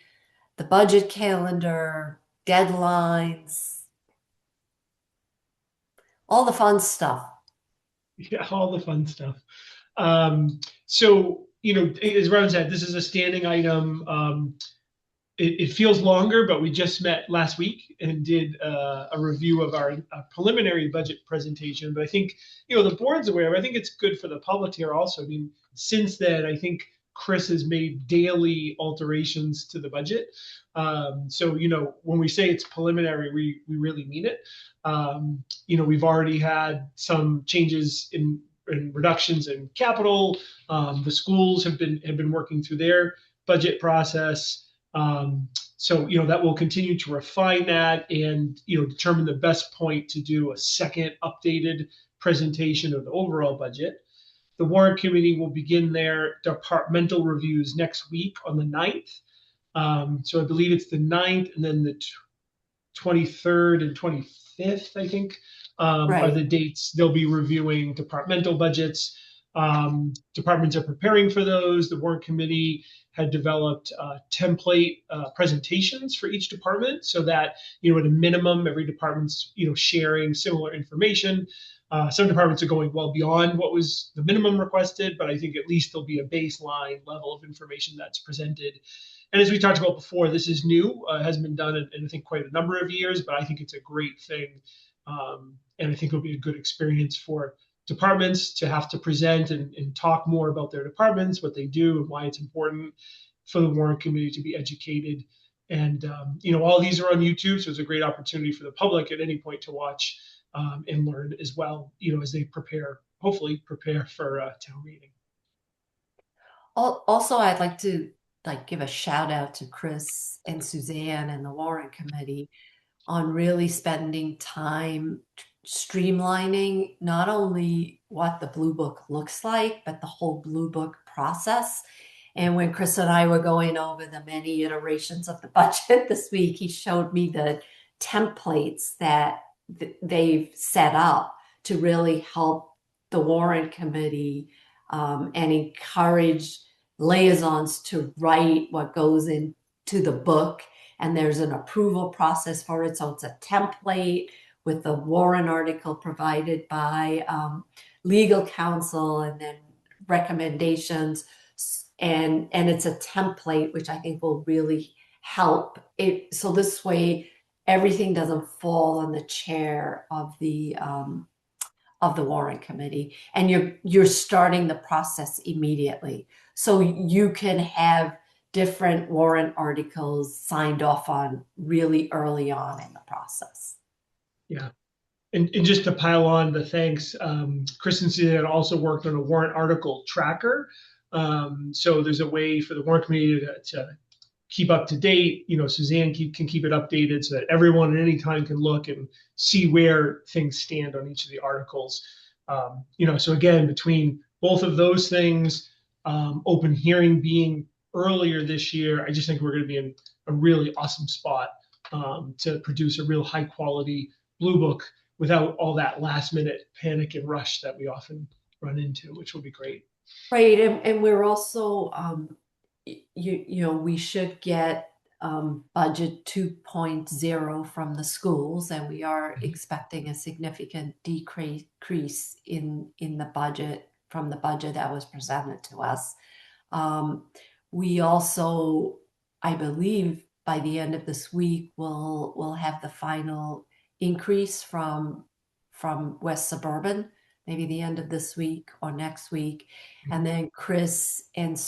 the budget calendar, deadlines, all the fun stuff. Yeah, all the fun stuff. So, as Ron said, this is a standing item. It feels longer, but we just met last week and did a review of our preliminary budget presentation. But I think, the board's aware. I think it's good for the public here also. I mean, since then, I think Chris has made daily alterations to the budget. So, when we say it's preliminary, we really mean it. We've already had some changes in reductions in capital. The schools have been working through their budget process. So that will continue to refine that and determine the best point to do a second updated presentation of the overall budget. The warrant committee will begin their departmental reviews next week on the 9th. So I believe it's the 9th and then the 23rd and 25th, I think, are Right. the dates they'll be reviewing departmental budgets. Departments are preparing for those. The warrant committee had developed template presentations for each department so that, at a minimum, every department's, sharing similar information. Some departments are going well beyond what was the minimum requested, but I think at least there'll be a baseline level of information that's presented. And as we talked about before, this is new, hasn't been done in I think quite a number of years, but I think it's a great thing. And I think it'll be a good experience for departments to have to present and talk more about their departments, what they do, and why it's important for the warrant committee to be educated. And all these are on YouTube, so it's a great opportunity for the public at any point to watch and learn as well, as they hopefully prepare for town meeting. Also, I'd like to give a shout out to Chris and Suzanne and the warrant committee on really spending time streamlining not only what the Blue Book looks like, but the whole Blue Book process. And when Chris and I were going over the many iterations of the budget this week, he showed me the templates that they've set up to really help the warrant committee and encourage liaisons to write what goes into the book. And there's an approval process for it. So it's a template with the warrant article provided by legal counsel and then recommendations. And it's a template, which I think will really help it. So this way, everything doesn't fall on the chair of the warrant committee, and you're starting the process immediately. So you can have different warrant articles signed off on really early on in the process. Yeah. And just to pile on the thanks, Chris and Suzanne also worked on a warrant article tracker. So there's a way for the warrant committee to keep up to date. Suzanne can keep it updated so that everyone at any time can look and see where things stand on each of the articles. So again, between both of those things, open hearing being earlier this year, I just think we're going to be in a really awesome spot to produce a real high quality Blue Book without all that last minute panic and rush that we often run into, which will be great. Right. And we're also, we should get budget 2.0 from the schools, and we are expecting a significant decrease in the budget from the budget that was presented to us. We also, I believe, by the end of this week, we'll have the final increase from West Suburban, maybe the end of this week or next week. And then Chris and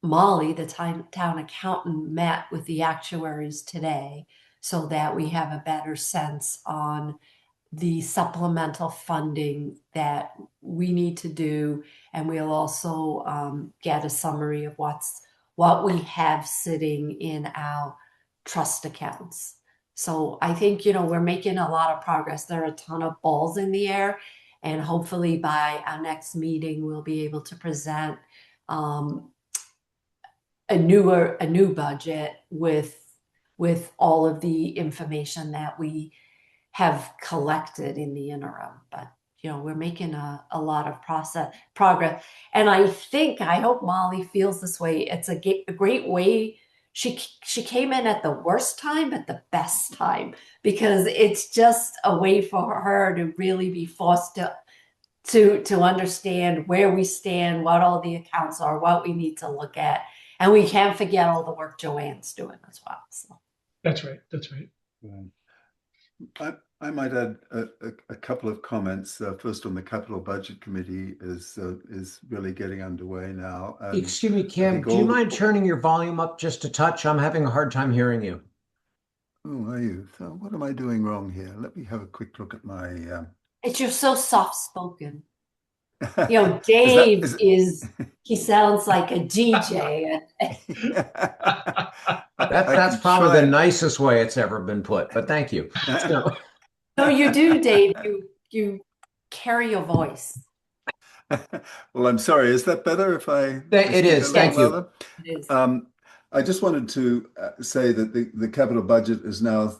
Molly, the town accountant, met with the actuaries today so that we have a better sense on the supplemental funding that we need to do. And we'll also get a summary of what we have sitting in our trust accounts. So I think, we're making a lot of progress. There are a ton of balls in the air, and hopefully by our next meeting, we'll be able to present a new budget with all of the information that we have collected in the interim. But we're making a lot of progress, and I hope Molly feels this way. It's a great way. She came in at the worst time, but the best time, because it's just a way for her to really be forced to understand where we stand, what all the accounts are, what we need to look at. And we can't forget all the work Joanne's doing as well. So. That's right. I might add a couple of comments. First, on the Capital Budget Committee is really getting underway now. Excuse me, Kim, do you mind turning your volume up just a touch? I'm having a hard time hearing you. Oh, are you? So what am I doing wrong here? Let me have a quick look at my... It's just so soft-spoken. Dave he sounds like a DJ. That's probably the nicest way it's ever been put, but thank you. No, you do, Dave. You carry your voice. Well, I'm sorry. Is that better if I... It is. Thank you. I just wanted to say that the capital budget is now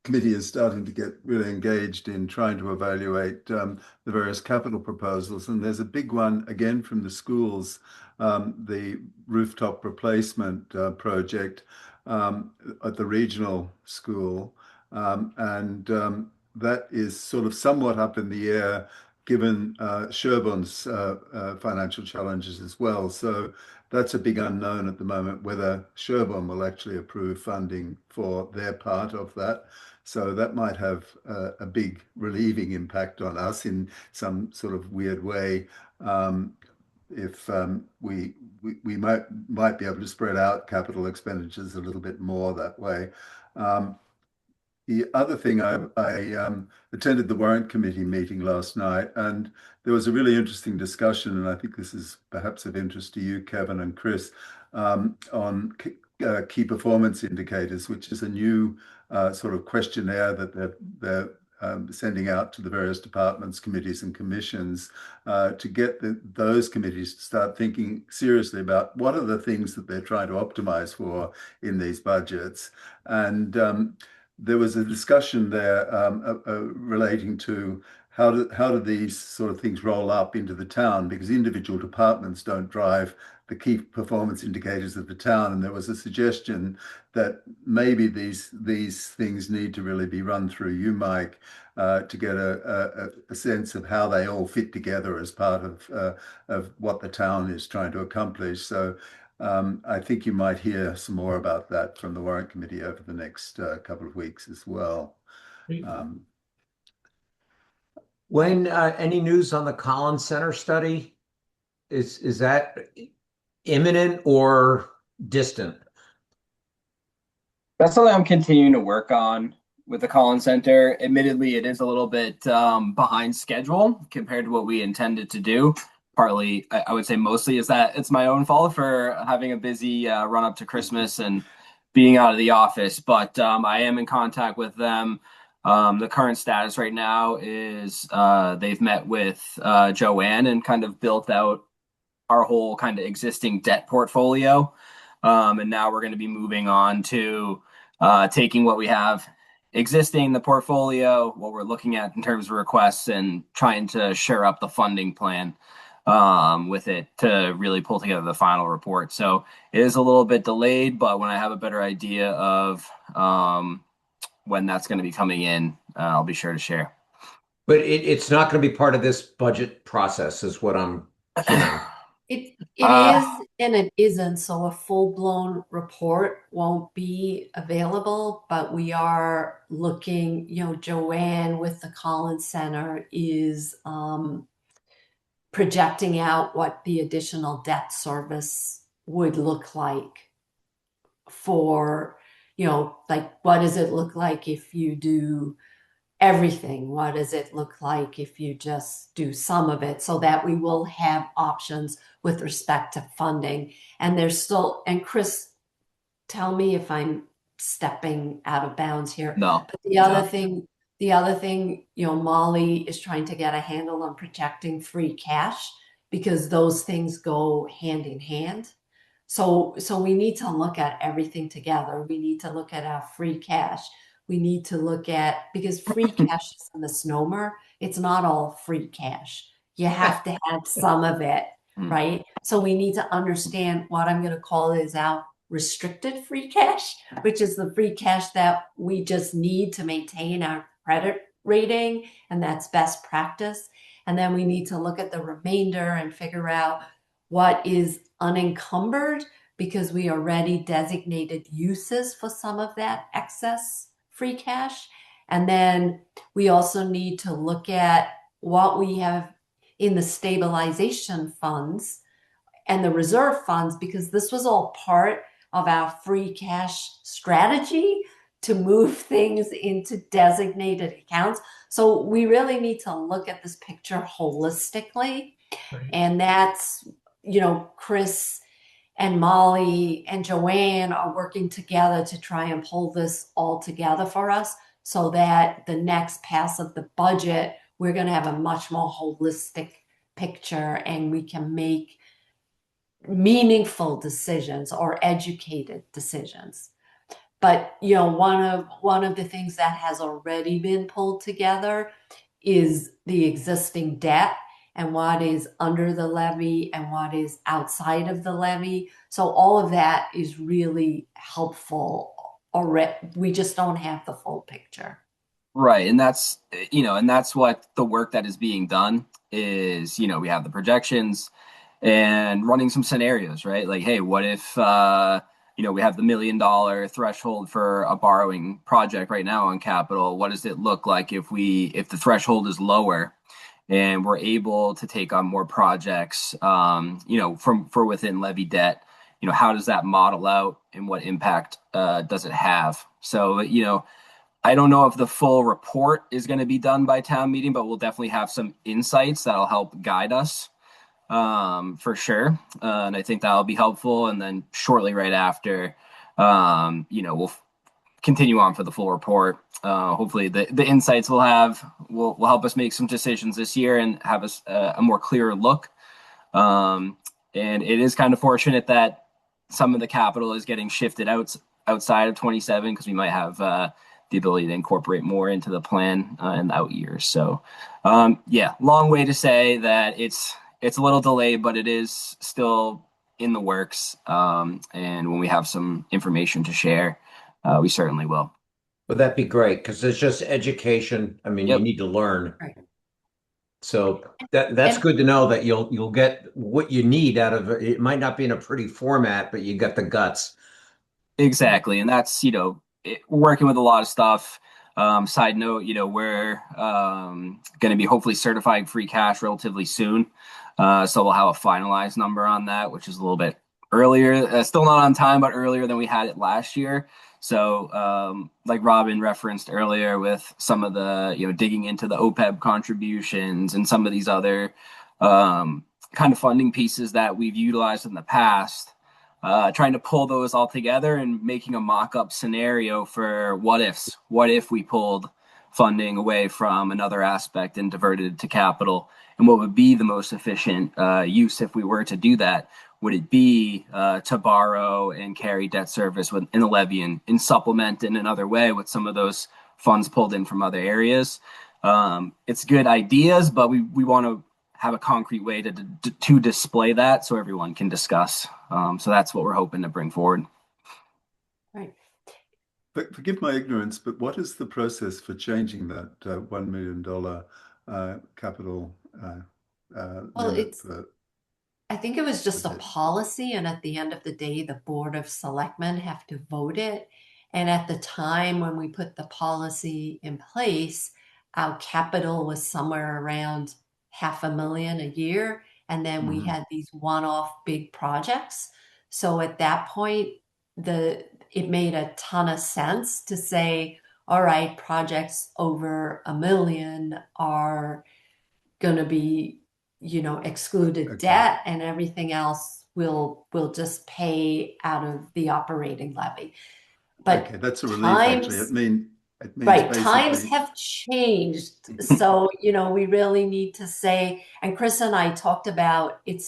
committee is starting to get really engaged in trying to evaluate the various capital proposals. And there's a big one again from the schools, the rooftop replacement project at the regional school. That is sort of somewhat up in the air given Sherborne's financial challenges as well. So that's a big unknown at the moment, whether Sherborne will actually approve funding for their part of that. So that might have a big relieving impact on us in some sort of weird way. If we might be able to spread out capital expenditures a little bit more that way. The other thing, I attended the warrant committee meeting last night, and there was a really interesting discussion, and I think this is perhaps of interest to you, Kevin and Chris, on key performance indicators, which is a new sort of questionnaire that they're sending out to the various departments, committees, and commissions to get those committees to start thinking seriously about what are the things that they're trying to optimize for in these budgets. And there was a discussion there relating to how do these sort of things roll up into the town, because individual departments don't drive the key performance indicators of the town. And there was a suggestion that maybe these things need to really be run through you, Mike, to get a sense of how they all fit together as part of what the town is trying to accomplish. So I think you might hear some more about that from the warrant committee over the next couple of weeks as well. When any news on the Collins Center study? Is that imminent or distant? That's something I'm continuing to work on with the Collins Center. Admittedly, it is a little bit behind schedule compared to what we intended to do. Partly, I would say mostly is that it's my own fault for having a busy run up to Christmas and being out of the office. But I am in contact with them. The current status right now is they've met with Joanne and kind of built out our whole kind of existing debt portfolio. And now we're going to be moving on to taking what we have existing in the portfolio, what we're looking at in terms of requests, and trying to shore up the funding plan with it to really pull together the final report. So it is a little bit delayed, but when I have a better idea of when that's going to be coming in, I'll be sure to share. But it's not going to be part of this budget process, is what I'm hearing. It is and it isn't. So a full-blown report won't be available, but we are looking, Joanne with the Collins Center is projecting out what the additional debt service would look like for, like what does it look like if you do everything? What does it look like if you just do some of it, so that we will have options with respect to funding? And there's still, and Chris, tell me if I'm stepping out of bounds here. No. But the other thing, Molly is trying to get a handle on protecting free cash, because those things go hand in hand. So we need to look at everything together. We need to look at our free cash. We need to look at, because free cash is a misnomer. It's not all free cash. You have to have some of it, right? So we need to understand what I'm going to call is our restricted free cash, which is the free cash that we just need to maintain our credit rating, and that's best practice. And then we need to look at the remainder and figure out what is unencumbered, because we already designated uses for some of that excess free cash. And then we also need to look at what we have in the stabilization funds and the reserve funds, because this was all part of our free cash strategy to move things into designated accounts. So we really need to look at this picture holistically. Right. And that's, Chris and Molly and Joanne are working together to try and pull this all together for us, so that the next pass of the budget, we're going to have a much more holistic picture and we can make meaningful decisions or educated decisions. But one of the things that has already been pulled together is the existing debt and what is under the levy and what is outside of the levy. So all of that is really helpful already. We just don't have the full picture. Right. And that's what the work that is being done is, we have the projections and running some scenarios, right? Like, hey, what if, we have the $1 million threshold for a borrowing project right now on capital. What does it look like if the threshold is lower and we're able to take on more projects, for within levy debt? How does that model out and what impact does it have? So, I don't know if the full report is going to be done by town meeting, but we'll definitely have some insights that'll help guide us for sure. And I think that'll be helpful. And then shortly right after, we'll continue on for the full report. Hopefully the insights will help us make some decisions this year and have us a more clearer look. And it is kind of fortunate that some of the capital is getting shifted outside of 27 because we might have the ability to incorporate more into the plan in the out years. So, long way to say that it's a little delayed, but it is still in the works. And when we have some information to share, we certainly will. Would that be great? Because it's just education. I mean, Yep. you need to learn. Right. So that's good to know that you'll get what you need out of it. It might not be in a pretty format, but you got the guts. Exactly. And that's, working with a lot of stuff. Side note, we're going to be hopefully certifying free cash relatively soon. So we'll have a finalized number on that, which is a little bit earlier, still not on time, but earlier than we had it last year. So like Robin referenced earlier with some of the, digging into the OPEB contributions and some of these other kind of funding pieces that we've utilized in the past, trying to pull those all together and making a mock-up scenario for what ifs. What if we pulled funding away from another aspect and diverted it to capital? And what would be the most efficient use if we were to do that? Would it be to borrow and carry debt service in the levy and supplement in another way with some of those funds pulled in from other areas? It's good ideas, but we want to have a concrete way to display that so everyone can discuss. So that's what we're hoping to bring forward. Right. But forgive my ignorance, but what is the process for changing that $1 million capital limit? I think it was just a policy, and at the end of the day, the Board of Selectmen have to vote it. And at the time when we put the policy in place, our capital was somewhere around $500,000 a year. And then we had these one-off big projects. So at that point, it made a ton of sense to say, all right, projects over $1 million are going to be, excluded debt, and everything else will just pay out of the operating levy. But that's a relief. Actually, it means right, basically times have changed. So, we really need to say, and Chris and I talked about, it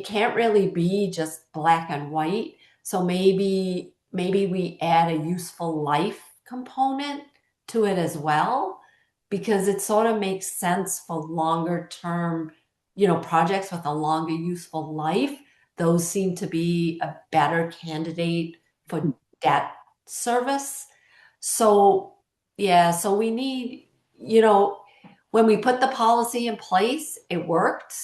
can't really be just black and white. So maybe we add a useful life component to it as well, because it sort of makes sense for longer term, projects with a longer useful life. Those seem to be a better candidate for debt service. So, yeah, so we need, when we put the policy in place, it worked,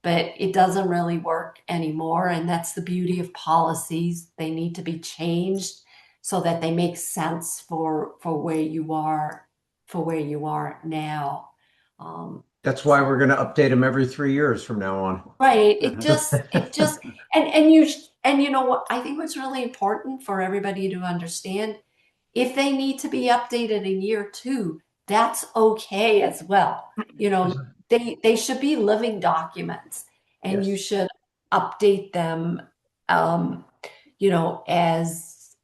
but it doesn't really work anymore. And that's the beauty of policies. They need to be changed so that they make sense for where you are now. That's why we're going to update them every 3 years from now on. Right. And you know what? I think what's really important for everybody to understand, if they need to be updated in year 2, that's okay as well. They should be living documents, and you should update them,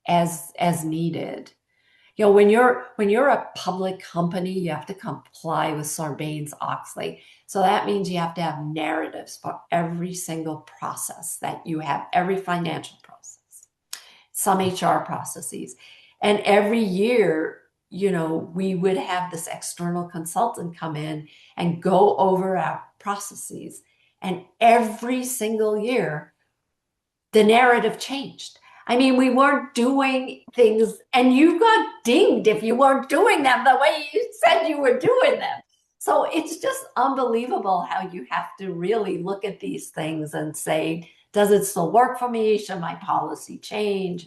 as needed. When you're a public company, you have to comply with Sarbanes-Oxley. So that means you have to have narratives for every single process that you have, every financial process. some HR processes. And every year, we would have this external consultant come in and go over our processes. And every single year, the narrative changed. I mean, we weren't doing things, and you got dinged if you weren't doing them the way you said you were doing them. So it's just unbelievable how you have to really look at these things and say, does it still work for me? Should my policy change?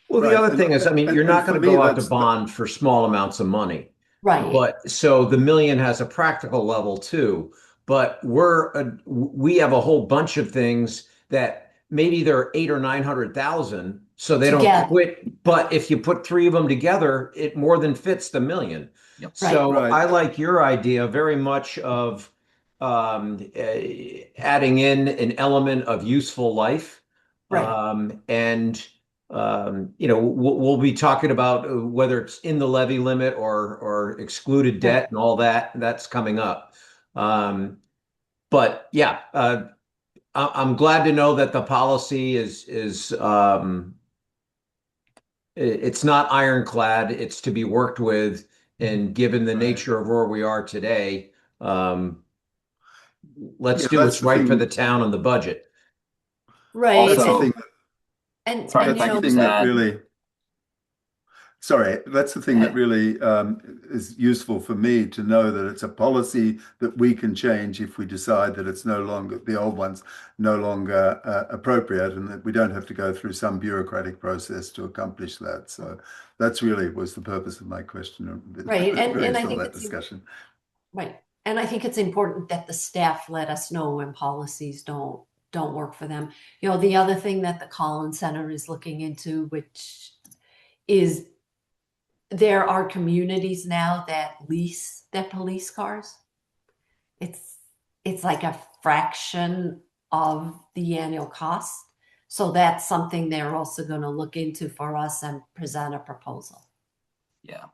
Well, the Right. other thing is, I mean, you're And not for going to me, go out to that's bond for small amounts of money. Right. But so the million has a practical level too. But we have a whole bunch of things that maybe they're 8 or 900,000, so they don't Together. quit. But if you put three of them together, it more than fits the million. Yep. So Right. I like your idea very much of adding in an element of useful life. Right. And we'll be talking about whether it's in the levy limit or excluded debt Right. and all that. That's coming up. But yeah, I'm glad to know that the policy is it's not ironclad. It's to be worked with, and given the Right. nature of where we are today, let's Yeah, do that's what's the right for thing. the town and the budget. Right. That's the Also, thing. sorry, And if That's I the could thing just that add, really. Sorry, that's the thing that really is useful for me to know that it's a policy that we can change if we decide that it's no longer, the old one's no longer appropriate, and that we don't have to go through some bureaucratic process to accomplish that. So that's really was the purpose of my question. Right. And Raised I all think that it's discussion. right. And I think it's important that the staff let us know when policies don't work for them. The other thing that the Collins Center is looking into, which is there are communities now that lease their police cars. It's like a fraction of the annual cost. So that's something they're also going to look into for us and present a proposal. yeah.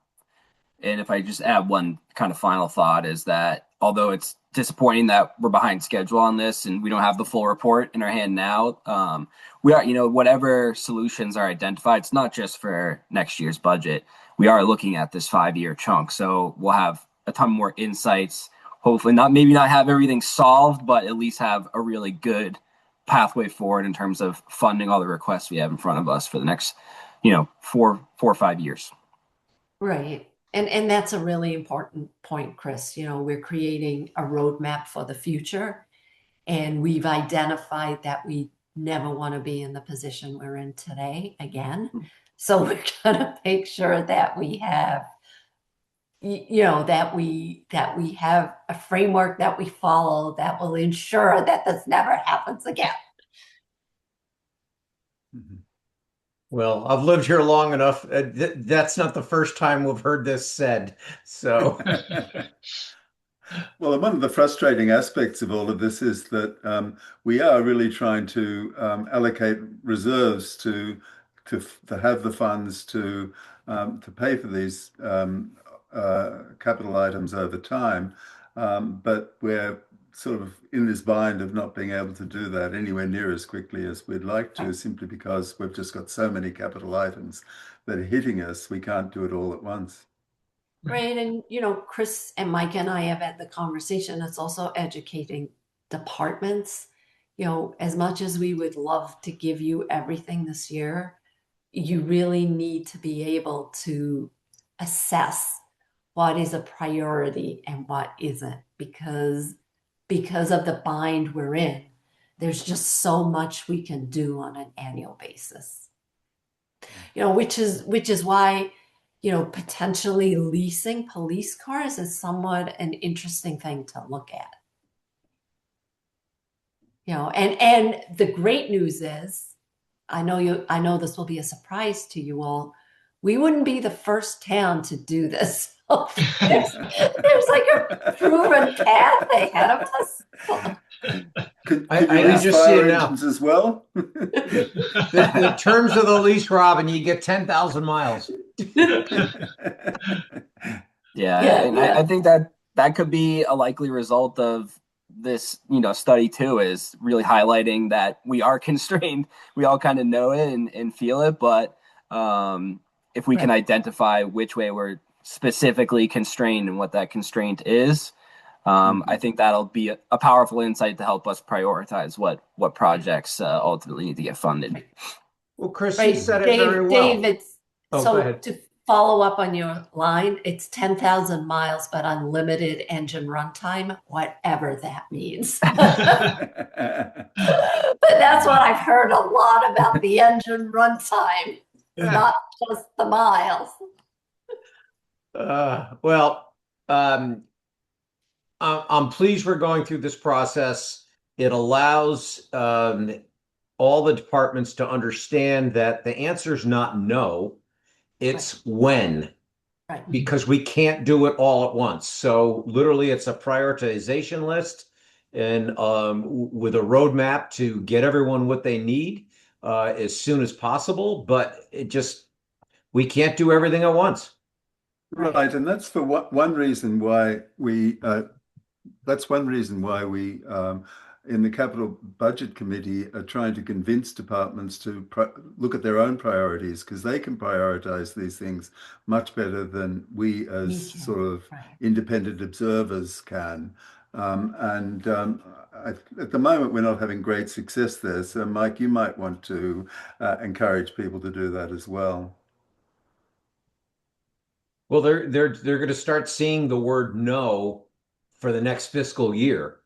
And if I just add one kind of final thought is that although it's disappointing that we're behind schedule on this and we don't have the full report in our hand now, we are, whatever solutions are identified, it's not just for next year's budget. We are looking at this 5-year chunk. So we'll have a ton more insights, hopefully maybe not have everything solved, but at least have a really good pathway forward in terms of funding all the requests we have in front of us for the next, 4 or 5 years. Right. And that's a really important point, Chris. We're creating a roadmap for the future, and we've identified that we never want to be in the position we're in today again. So we're going to make sure that we have, that we have a framework that we follow that will ensure that this never happens again. Mm-hmm. Well, I've lived here long enough. That's not the first time we've heard this said. So, Well, one of the frustrating aspects of all of this is that we are really trying to allocate reserves to have the funds to pay for these capital items over time, but we're sort of in this bind of not being able to do that anywhere near as quickly as we'd like to, simply because we've just got so many capital items that are hitting us. We can't do it all at once. Right. And, Chris and Mike and I have had the conversation. It's also educating departments. As much as we would love to give you everything this year, you really need to be able to assess what is a priority and what isn't, because of the bind we're in. There's just so much we can do on an annual basis. Which is why potentially leasing police cars is somewhat an interesting thing to look at. And the great news is, I know this will be a surprise to you all. We wouldn't be the first town to do this. So there's like a proven path ahead of us. Could I you can lease just see fire it now. engines as well? The terms of the lease, Robin, you get 10,000 miles. Yeah, and Yeah. I think that could be a likely result of this study too is really highlighting that we are constrained. We all kind of know it and feel it, but if we can identify which way we're specifically constrained and what that constraint is, I think that'll be a powerful insight to help us prioritize what projects ultimately need to get funded. Well, Chris, you said it very well. David, go so ahead. to follow up on your line, it's 10,000 miles, but unlimited engine runtime, whatever that means. But that's what I've heard a lot about the engine runtime, not just the miles. I'm pleased we're going through this process. It allows all the departments to understand that the answer is not no, it's when. Right. Because we can't do it all at once. So literally it's a prioritization list and with a roadmap to get everyone what they need as soon as possible. But we can't do everything at once. Right. And that's for one reason why we in the Capital Budget Committee are trying to convince departments to look at their own priorities, because they can prioritize these things much better than we as sort of independent observers can. At the moment, we're not having great success there. So, Mike, you might want to encourage people to do that as well. Well, they're going to start seeing the word no for the next fiscal year.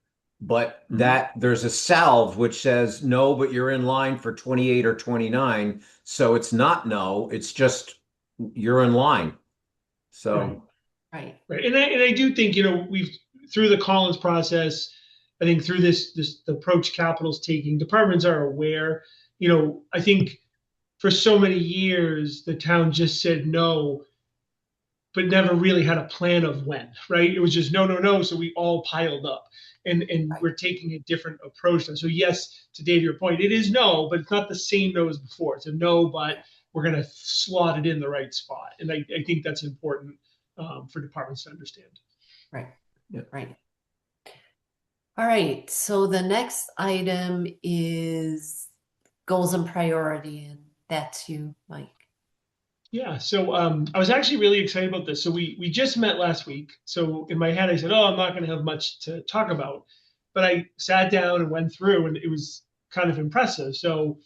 But that there's a salve which says no, but you're in line for 28 or 29. So it's not no, it's just you're in line. So right. And I do think, we've through the Collins process, I think through this approach Capital's taking, departments are aware. I think for so many years the town just said no, but never really had a plan of when, right? It was just no, no, no. So we all piled up. And we're taking a different approach now. So yes, to Dave, your point, it is no, but it's not the same no as before. It's a no, but we're going to slot it in the right spot. And I think that's important for departments to understand. Right. Right. All right. So the next item is goals and priority, and that's you, Mike. Yeah, so I was actually really excited about this. So we just met last week. So in my head, I said, "Oh, I'm not going to have much to talk about," but I sat down and went through, and it was kind of impressive. So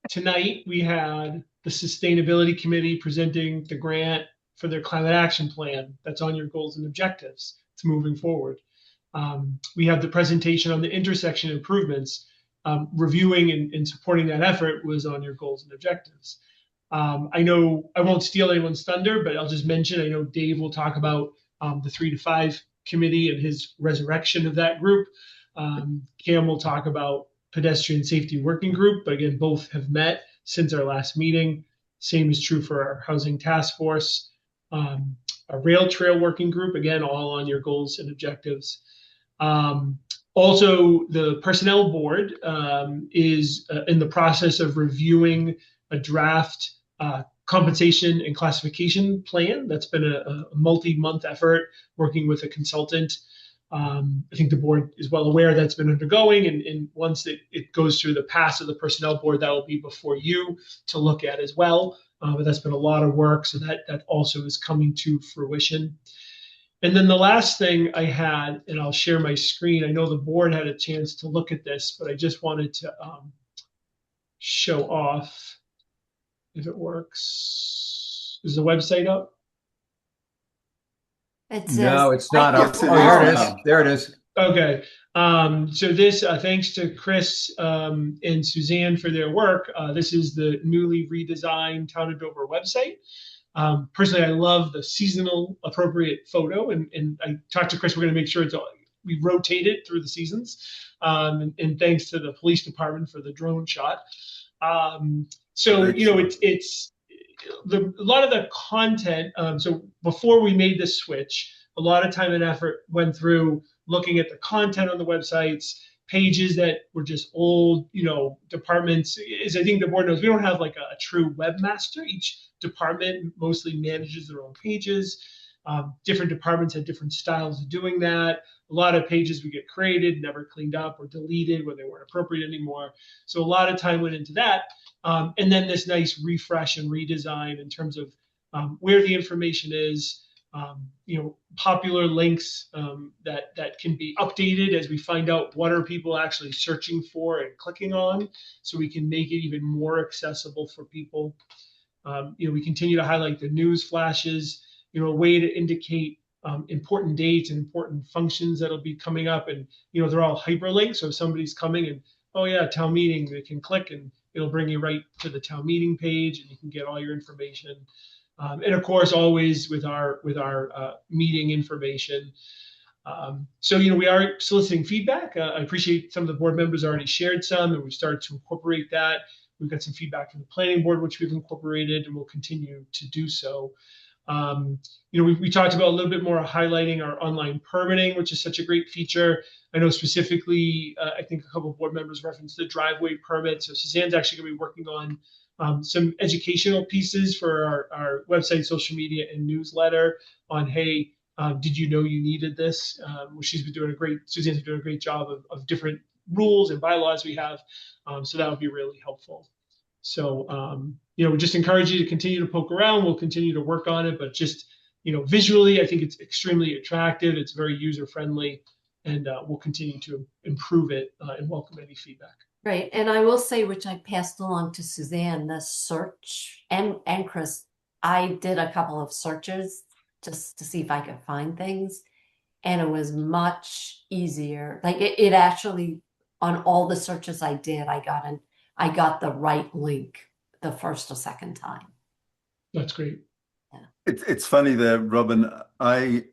tonight we had the Sustainability Committee presenting the grant for their climate action plan. That's on your goals and objectives. It's moving forward. We have the presentation on the intersection improvements. Reviewing and supporting that effort was on your goals and objectives. I know I won't steal anyone's thunder, but I'll just mention, I know Dave will talk about the 3 to 5 committee and his resurrection of that group. Cam will talk about pedestrian safety working group, but again, both have met since our last meeting. Same is true for our housing task force. A rail trail working group, again, all on your goals and objectives. Also, the personnel board is in the process of reviewing a draft compensation and classification plan. That's been a multi-month effort working with a consultant. I think the board is well aware that's been undergoing, and once it goes through the pass of the personnel board, that will be before you to look at as well. But that's been a lot of work, so that also is coming to fruition. And then the last thing I had, and I'll share my screen. I know the board had a chance to look at this, but I just wanted to show off. If it works, is the website up? No, it's not up. Oh, here it is. There it is. Okay. So this, thanks to Chris and Suzanne for their work. This is the newly redesigned Town of Dover website. Personally, I love the seasonal appropriate photo, and I talked to Chris. We're going to make sure we rotate it through the seasons. And thanks to the police department for the drone shot. So it's a lot of the content. So before we made this switch, a lot of time and effort went through looking at the content on the websites, pages that were just old, departments. As I think the board knows, we don't have like a true webmaster. Each department mostly manages their own pages. Different departments had different styles of doing that. A lot of pages would get created, never cleaned up, or deleted when they weren't appropriate anymore. So a lot of time went into that. And then this nice refresh and redesign in terms of where the information is, popular links that can be updated as we find out what are people actually searching for and clicking on, so we can make it even more accessible for people. We continue to highlight the news flashes, a way to indicate important dates and important functions that'll be coming up. And, they're all hyperlinked. So if somebody's coming and, oh yeah, town meeting, they can click and it'll bring you right to the town meeting page and you can get all your information. And of course, always with our meeting information. So, we are soliciting feedback. I appreciate some of the board members already shared some, and we've started to incorporate that. We've got some feedback from the planning board, which we've incorporated, and we'll continue to do so. We talked about a little bit more highlighting our online permitting, which is such a great feature. I know specifically, I think a couple of board members referenced the driveway permit. So Suzanne's actually going to be working on some educational pieces for our website, social media, and newsletter on, hey, did you know you needed this? Suzanne's been doing a great job of different rules and bylaws we have. So that would be really helpful. So, we just encourage you to continue to poke around. We'll continue to work on it, but just, visually, I think it's extremely attractive. It's very user-friendly, and we'll continue to improve it and welcome any feedback. Right. And I will say, which I passed along to Suzanne, the search, and Chris, I did a couple of searches just to see if I could find things. And it was much easier. Like it actually, on all the searches I did, I got the right link the first or second time. That's great. Yeah. It's funny there, Robin. I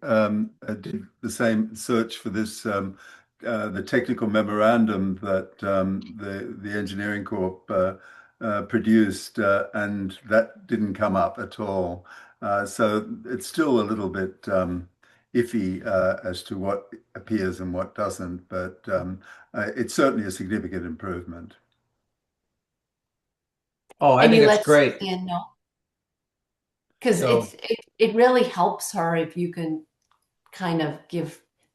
did the same search for this, the technical memorandum that the Engineering Corp produced, and that didn't come up at all. So it's still a little bit iffy as to what appears and what doesn't, but it's certainly a significant improvement. Oh, I And think you it's let great. Suzanne know, because So, it really helps her if you can kind of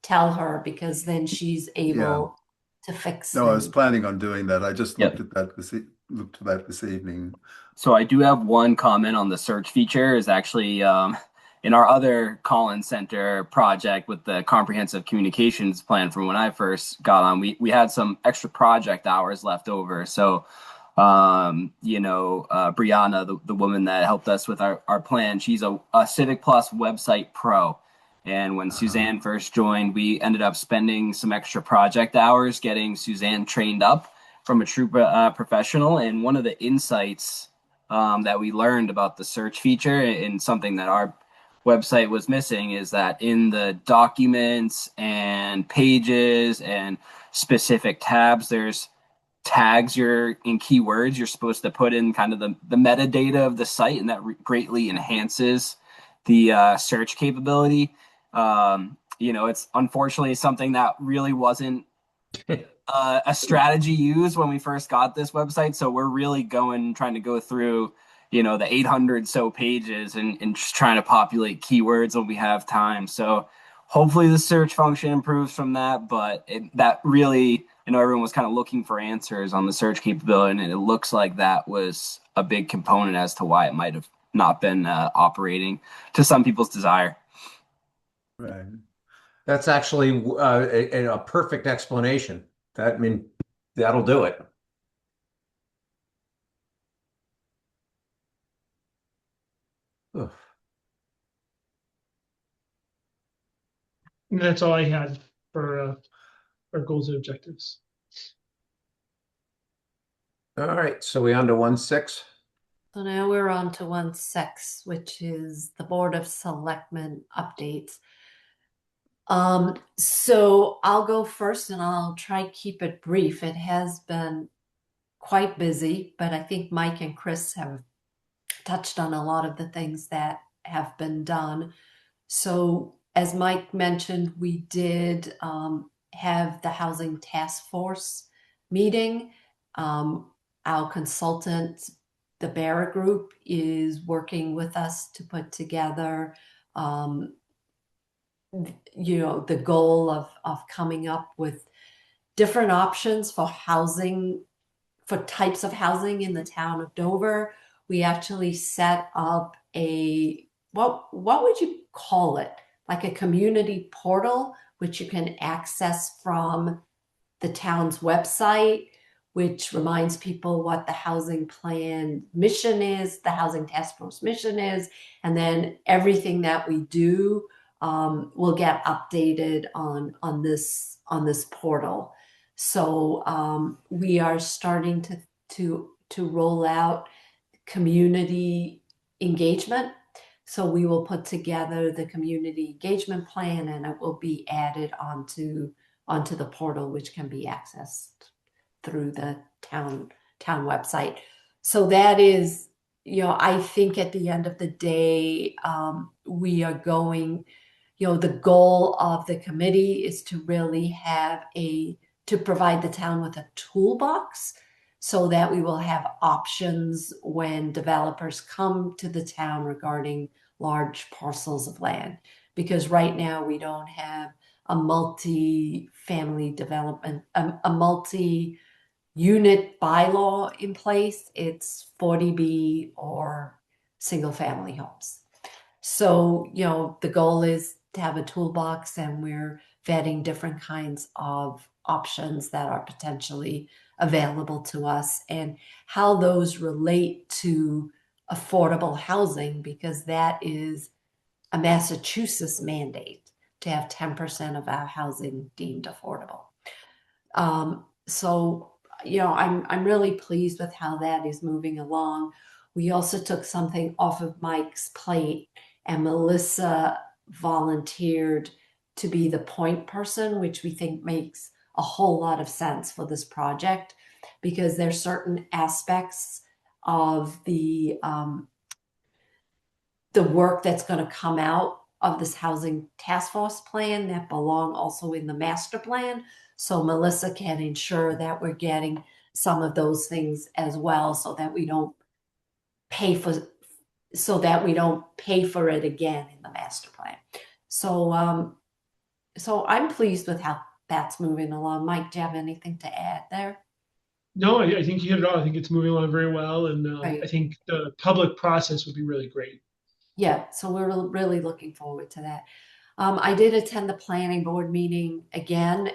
tell her, because then she's able to fix No, I was things. planning on doing that. I just Yep. looked at that this evening. So I do have one comment on the search feature. Is actually in our other Collins Center project with the comprehensive communications plan from when I first got on, we had some extra project hours left over. So Brianna, the woman that helped us with our plan, she's a Civic Plus website pro. And when Suzanne first joined, we ended up spending some extra project hours getting Suzanne trained up from a true professional. And one of the insights that we learned about the search feature, and something that our website was missing, is that in the documents and pages and specific tabs, there's tags in keywords you're supposed to put in kind of the metadata of the site, and that greatly enhances the search capability. It's unfortunately something that really wasn't a strategy used when we first got this website. So we're really trying to go through, the 800 so pages and just trying to populate keywords when we have time. So hopefully the search function improves from that, but that really, everyone was kind of looking for answers on the search capability, and it looks like that was a big component as to why it might have not been operating to some people's desire. Right. that's actually a perfect explanation. That'll do it. Ugh. And that's all I had for our goals and objectives. All right, so we on to 1.6. So now we're on to 1.6, which is the Board of Selectmen updates. So I'll go first and I'll try to keep it brief. It has been quite busy, but I think Mike and Chris have touched on a lot of the things that have been done. So as Mike mentioned, we did have the Housing Task Force meeting. Our consultant, the Barra Group, is working with us to put together the goal of coming up with different options for housing, for types of housing in the town of Dover. We actually set up what would you call it? Like a community portal, which you can access from the town's website, which reminds people what the housing plan mission is, the housing task force mission is, and then everything that we do will get updated on this portal. So we are starting to roll out community engagement. So we will put together the community engagement plan, and it will be added onto the portal, which can be accessed through the town website. So that is, I think at the end of the day, we are going, the goal of the committee is to really to provide the town with a toolbox so that we will have options when developers come to the town regarding large parcels of land. Because right now we don't have a multi-family development, a multi-unit bylaw in place. It's 40B or single family homes. So, the goal is to have a toolbox, and we're vetting different kinds of options that are potentially available to us and how those relate to affordable housing, because that is a Massachusetts mandate to have 10% of our housing deemed affordable. So, I'm really pleased with how that is moving along. We also took something off of Mike's plate, and Melissa volunteered to be the point person, which we think makes a whole lot of sense for this project, because there's certain aspects of the work that's going to come out of this housing task force plan that belong also in the master plan. So Melissa can ensure that we're getting some of those things as well, so that we don't pay for it again in the master plan. So so I'm pleased with how that's moving along. Mike, do you have anything to add there? No, I think you hit it all. I think it's moving along very well, and Right. I think the public process would be really great. Yeah, so we're really looking forward to that. I did attend the planning board meeting again.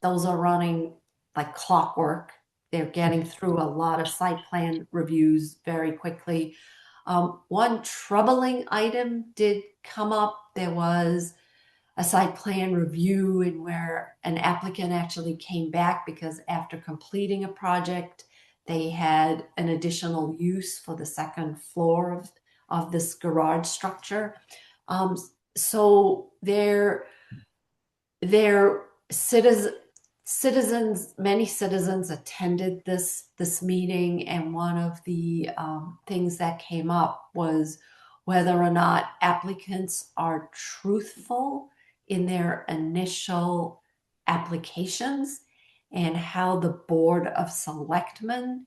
Those are running like clockwork. They're getting through a lot of site plan reviews very quickly. One troubling item did come up. There was a site plan review in where an applicant actually came back because after completing a project, they had an additional use for the second floor of this garage structure. So their many citizens attended this meeting, and one of the things that came up was whether or not applicants are truthful in their initial applications, and how the Board of Selectmen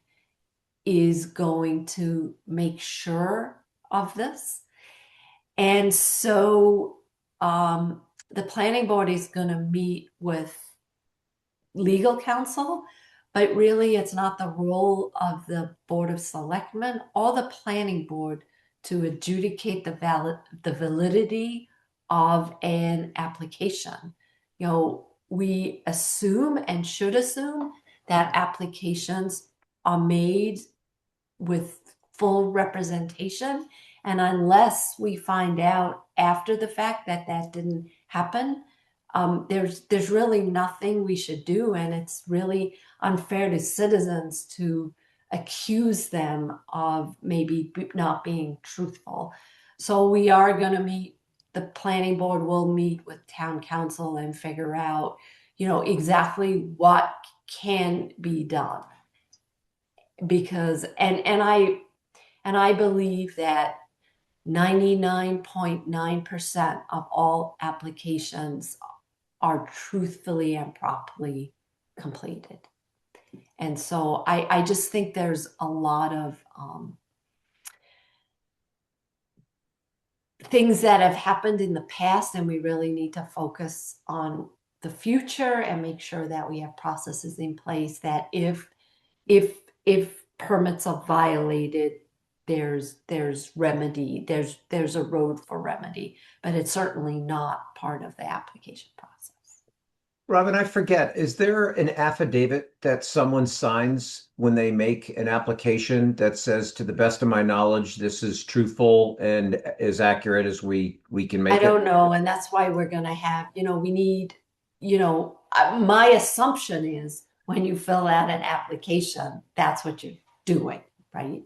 is going to make sure of this. And so the planning board is going to meet with legal counsel, but really it's not the role of the Board of Selectmen or the planning board to adjudicate the validity of an application. We assume and should assume that applications are made with full representation, and unless we find out after the fact that didn't happen, there's really nothing we should do, and it's really unfair to citizens to accuse them of maybe not being truthful. So we are going to meet, the planning board will meet with town council and figure out, exactly what can be done. Because and I believe that 99.9% of all applications are truthfully and properly completed. And so I just think there's a lot of things that have happened in the past, and we really need to focus on the future and make sure that we have processes in place that if permits are violated, there's remedy, there's a road for remedy, but it's certainly not part of the application process. Robin, I forget, is there an affidavit that someone signs when they make an application that says, to the best of my knowledge, this is truthful and as accurate as we can I make it? don't know, and that's why we're gonna have, we need, my assumption is when you fill out an application, that's what you're doing, right?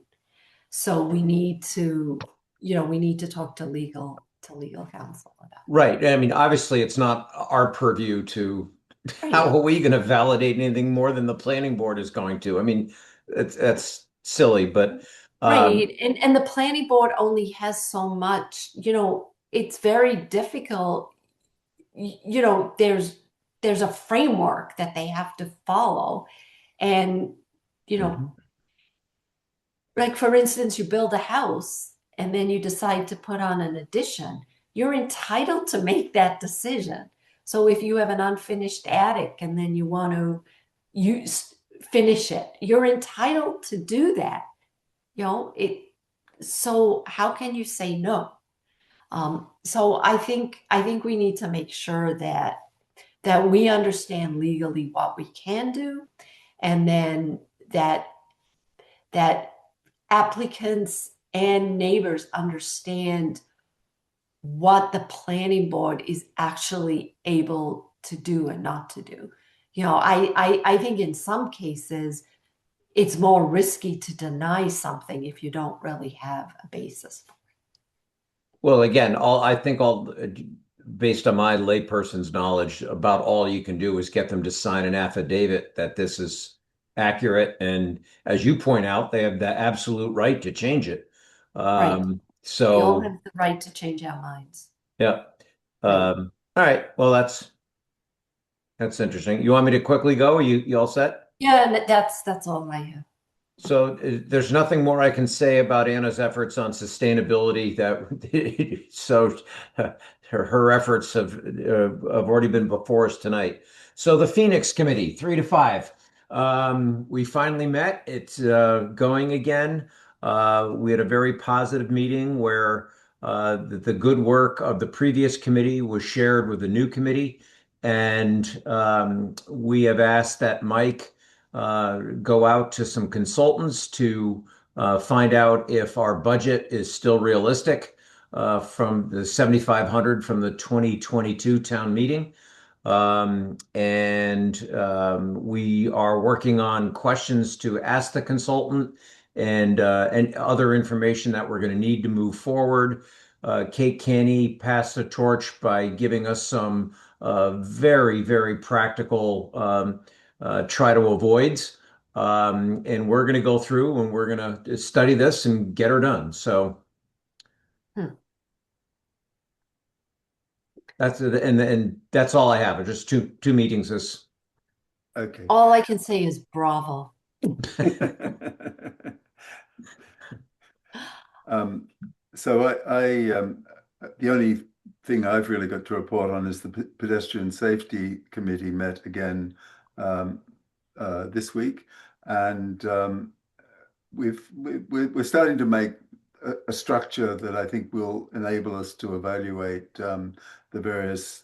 So we need to, we need to talk to legal counsel about that. Right. I mean, obviously, it's not our purview to, how Right. are we going to validate anything more than the planning board is going to? I mean, that's silly, but Right. And the planning board only has so much, it's very difficult. There's a framework that they have to follow. And, Mhm. like for instance, you build a house and then you decide to put on an addition, you're entitled to make that decision. So if you have an unfinished attic and then you want to use finish it, you're entitled to do that. It so how can you say no? So I think we need to make sure that we understand legally what we can do, and then that applicants and neighbors understand what the planning board is actually able to do and not to do. I think in some cases it's more risky to deny something if you don't really have a basis. Well, again, I think based on my layperson's knowledge, about all you can do is get them to sign an affidavit that this is accurate. And as you point out, they have the absolute right to change it. Right. We all So have the right to change our minds. yeah. Right. All right. Well, that's interesting. You want me to quickly go? You all set? Yeah, and that's all I have. So there's nothing more I can say about Anna's efforts on sustainability. That so her efforts have already been before us tonight. So the Phoenix Committee, 3 to 5. We finally met. It's going again. We had a very positive meeting where the good work of the previous committee was shared with the new committee, and we have asked that Mike go out to some consultants to find out if our budget is still realistic from the 7,500 from the 2022 town meeting. And we are working on questions to ask the consultant and other information that we're going to need to move forward. Kate Canny passed the torch by giving us some very, very practical try to avoids. And we're going to go through and we're going to study this and get her done. So Hmm. that's it. And that's all I have. Just two meetings this. Okay. All I can say is bravo. So the only thing I've really got to report on is the Pedestrian Safety Committee met again this week, and we're starting to make a structure that I think will enable us to evaluate the various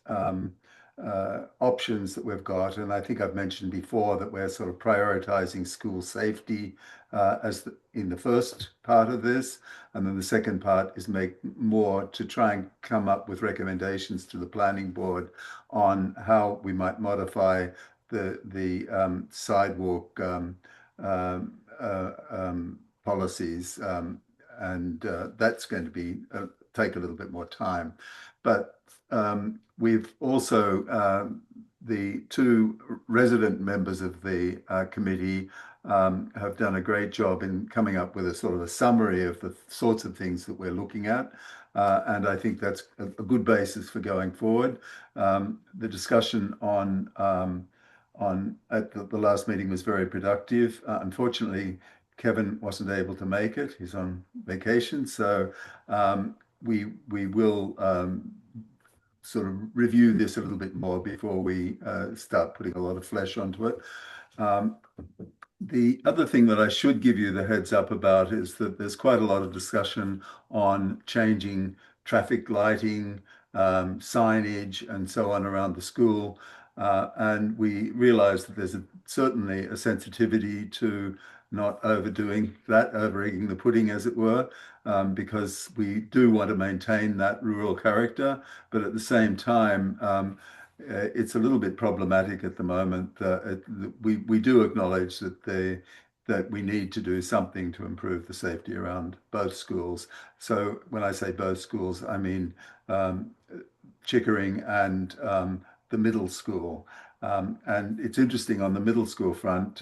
options that we've got. And I think I've mentioned before that we're sort of prioritizing school safety in the first part of this. And then the second part is make more to try and come up with recommendations to the planning board on how we might modify the sidewalk policies. And that's going to be take a little bit more time. But we've also, the two resident members of the committee have done a great job in coming up with a sort of a summary of the sorts of things that we're looking at. And I think that's a good basis for going forward. The discussion at the last meeting was very productive. Unfortunately, Kevin wasn't able to make it. He's on vacation. So we will sort of review this a little bit more before we start putting a lot of flesh onto it. The other thing that I should give you the heads up about is that there's quite a lot of discussion on changing traffic lighting, signage, and so on around the school. And we realize that there's certainly a sensitivity to not overdoing that, over egging the pudding, as it were, because we do want to maintain that rural character. But at the same time, it's a little bit problematic at the moment. We do acknowledge that we need to do something to improve the safety around both schools. So when I say both schools, I mean Chickering and the middle school. And it's interesting on the middle school front,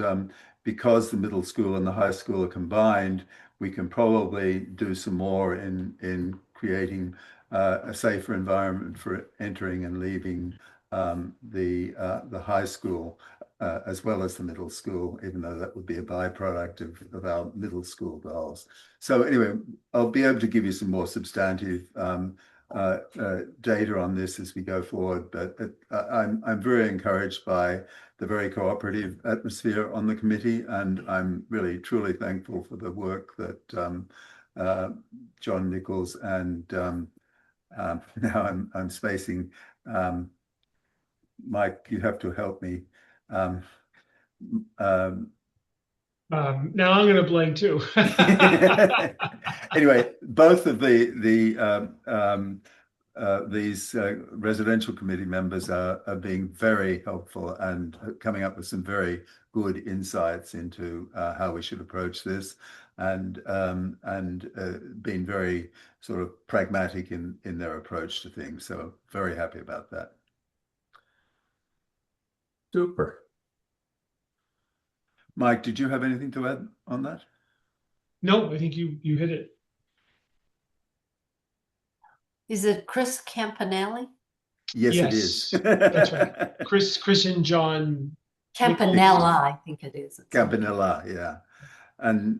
because the middle school and the high school are combined, we can probably do some more in creating a safer environment for entering and leaving the high school, as well as the middle school, even though that would be a byproduct of our middle school goals. So anyway, I'll be able to give you some more substantive data on this as we go forward, but I'm very encouraged by the very cooperative atmosphere on the committee, and I'm really truly thankful for the work that John Nichols and now I'm spacing. Mike, you have to help me. Now I'm going to blank too. Anyway, both of these residential committee members are being very helpful and coming up with some very good insights into how we should approach this, and being very sort of pragmatic in their approach to things. So very happy about that. Super. Mike, did you have anything to add on that? No, I think you hit it. Is it Chris Campanelli? Yes, Yes, it is. That's right. Chris and John Campanella, I think it is. Campanella, yeah. And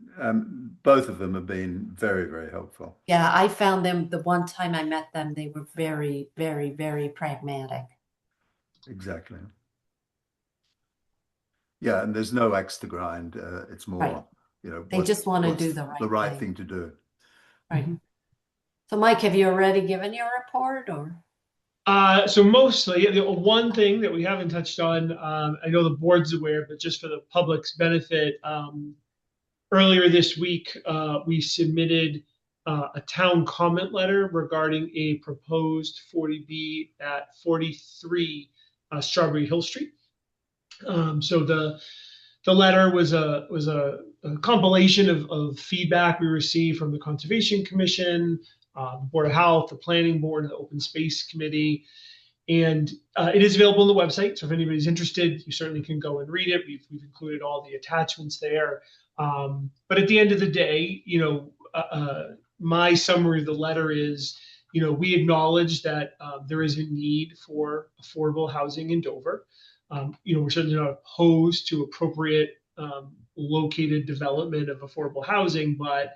both of them have been very, very helpful. Yeah, I found them the one time I met them, they were very, very, very pragmatic. Exactly. Yeah, and there's no axe to grind. It's more, Right. you know, They just want to do the right thing to do. Right. So, Mike, have you already given your report, or? So mostly, the one thing that we haven't touched on, I know the board's aware, but just for the public's benefit, earlier this week, we submitted a town comment letter regarding a proposed 40B at 43 Strawberry Hill Street. So the letter was a compilation of feedback we received from the Conservation Commission, the Board of Health, the Planning Board, the Open Space Committee, and it is available on the website. So if anybody's interested, you certainly can go and read it. We've included all the attachments there. But at the end of the day, my summary of the letter is, we acknowledge that there is a need for affordable housing in Dover. We're certainly not opposed to appropriate located development of affordable housing, but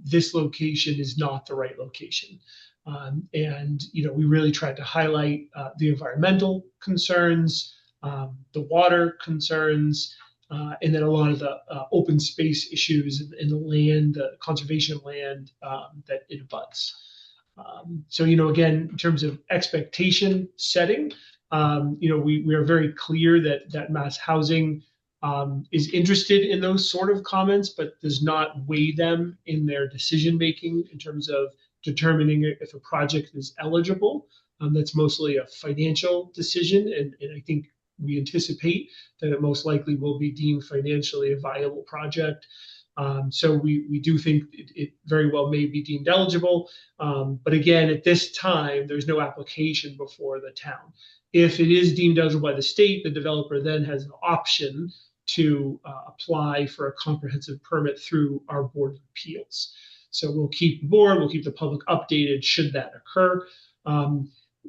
this location is not the right location. And we really tried to highlight the environmental concerns, the water concerns, and then a lot of the open space issues in the land, the conservation of land that it abuts. So, again, in terms of expectation setting, we are very clear that Mass Housing is interested in those sort of comments, but does not weigh them in their decision making in terms of determining if a project is eligible. That's mostly a financial decision, and I think we anticipate that it most likely will be deemed financially a viable project. So we do think it very well may be deemed eligible. But again, at this time, there's no application before the town. If it is deemed eligible by the state, the developer then has an option to apply for a comprehensive permit through our Board of Appeals. So we'll keep the board, we'll keep the public updated should that occur.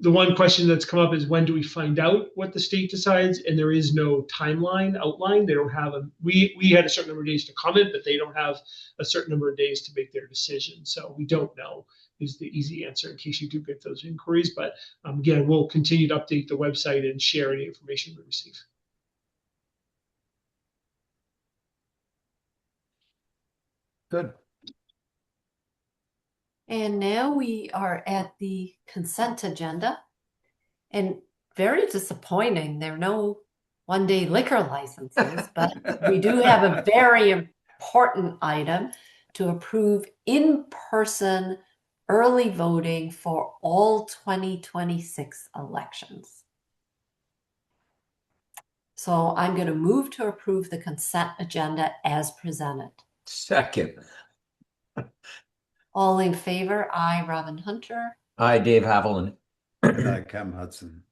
the one question that's come up is when do we find out what the state decides? And there is no timeline outlined. They don't have we had a certain number of days to comment, but they don't have a certain number of days to make their decision. So we don't know is the easy answer in case you do get those inquiries. But again, we'll continue to update the website and share any information we receive. Good. And now we are at the consent agenda. And very disappointing, there are no one-day liquor licenses, but we do have a very important item to approve in-person early voting for all 2026 elections. So I'm going to move to approve the consent agenda as presented. Second. All in favor? Aye, Robin Hunter. Aye, Dave Haviland. Cam Hudson.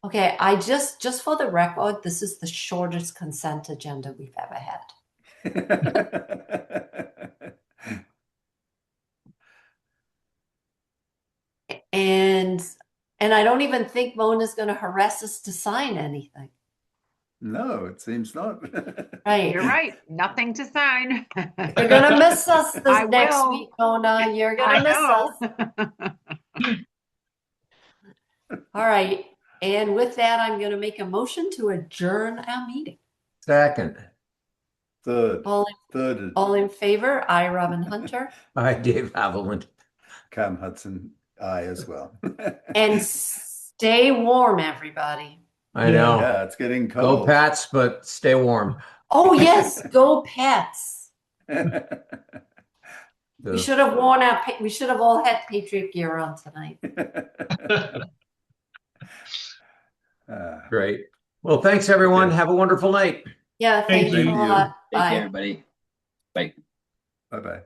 Okay, just for the record, this is the shortest consent agenda we've ever had. And I don't even think Mona's going to harass us to sign anything. No, it seems not. Right. You're right. Nothing to sign. You're going to miss us I this next will. week, Mona. You're going to miss us. All right. And with that, I'm going to make a motion to adjourn our meeting. Second. Third. Third. All in favor? Aye, Robin Hunter. Aye, Dave Haviland. Cam Hudson, aye as well. And stay warm, everybody. I know. Yeah, it's getting cold. Go Pats, but stay warm. Oh, yes. Go Pats. We should have worn we should have all had Patriot gear on tonight. Great. Well, thanks everyone. Okay. Have a wonderful night. Yeah, thank you a lot. Thank Bye. you, everybody. Bye. Bye-bye.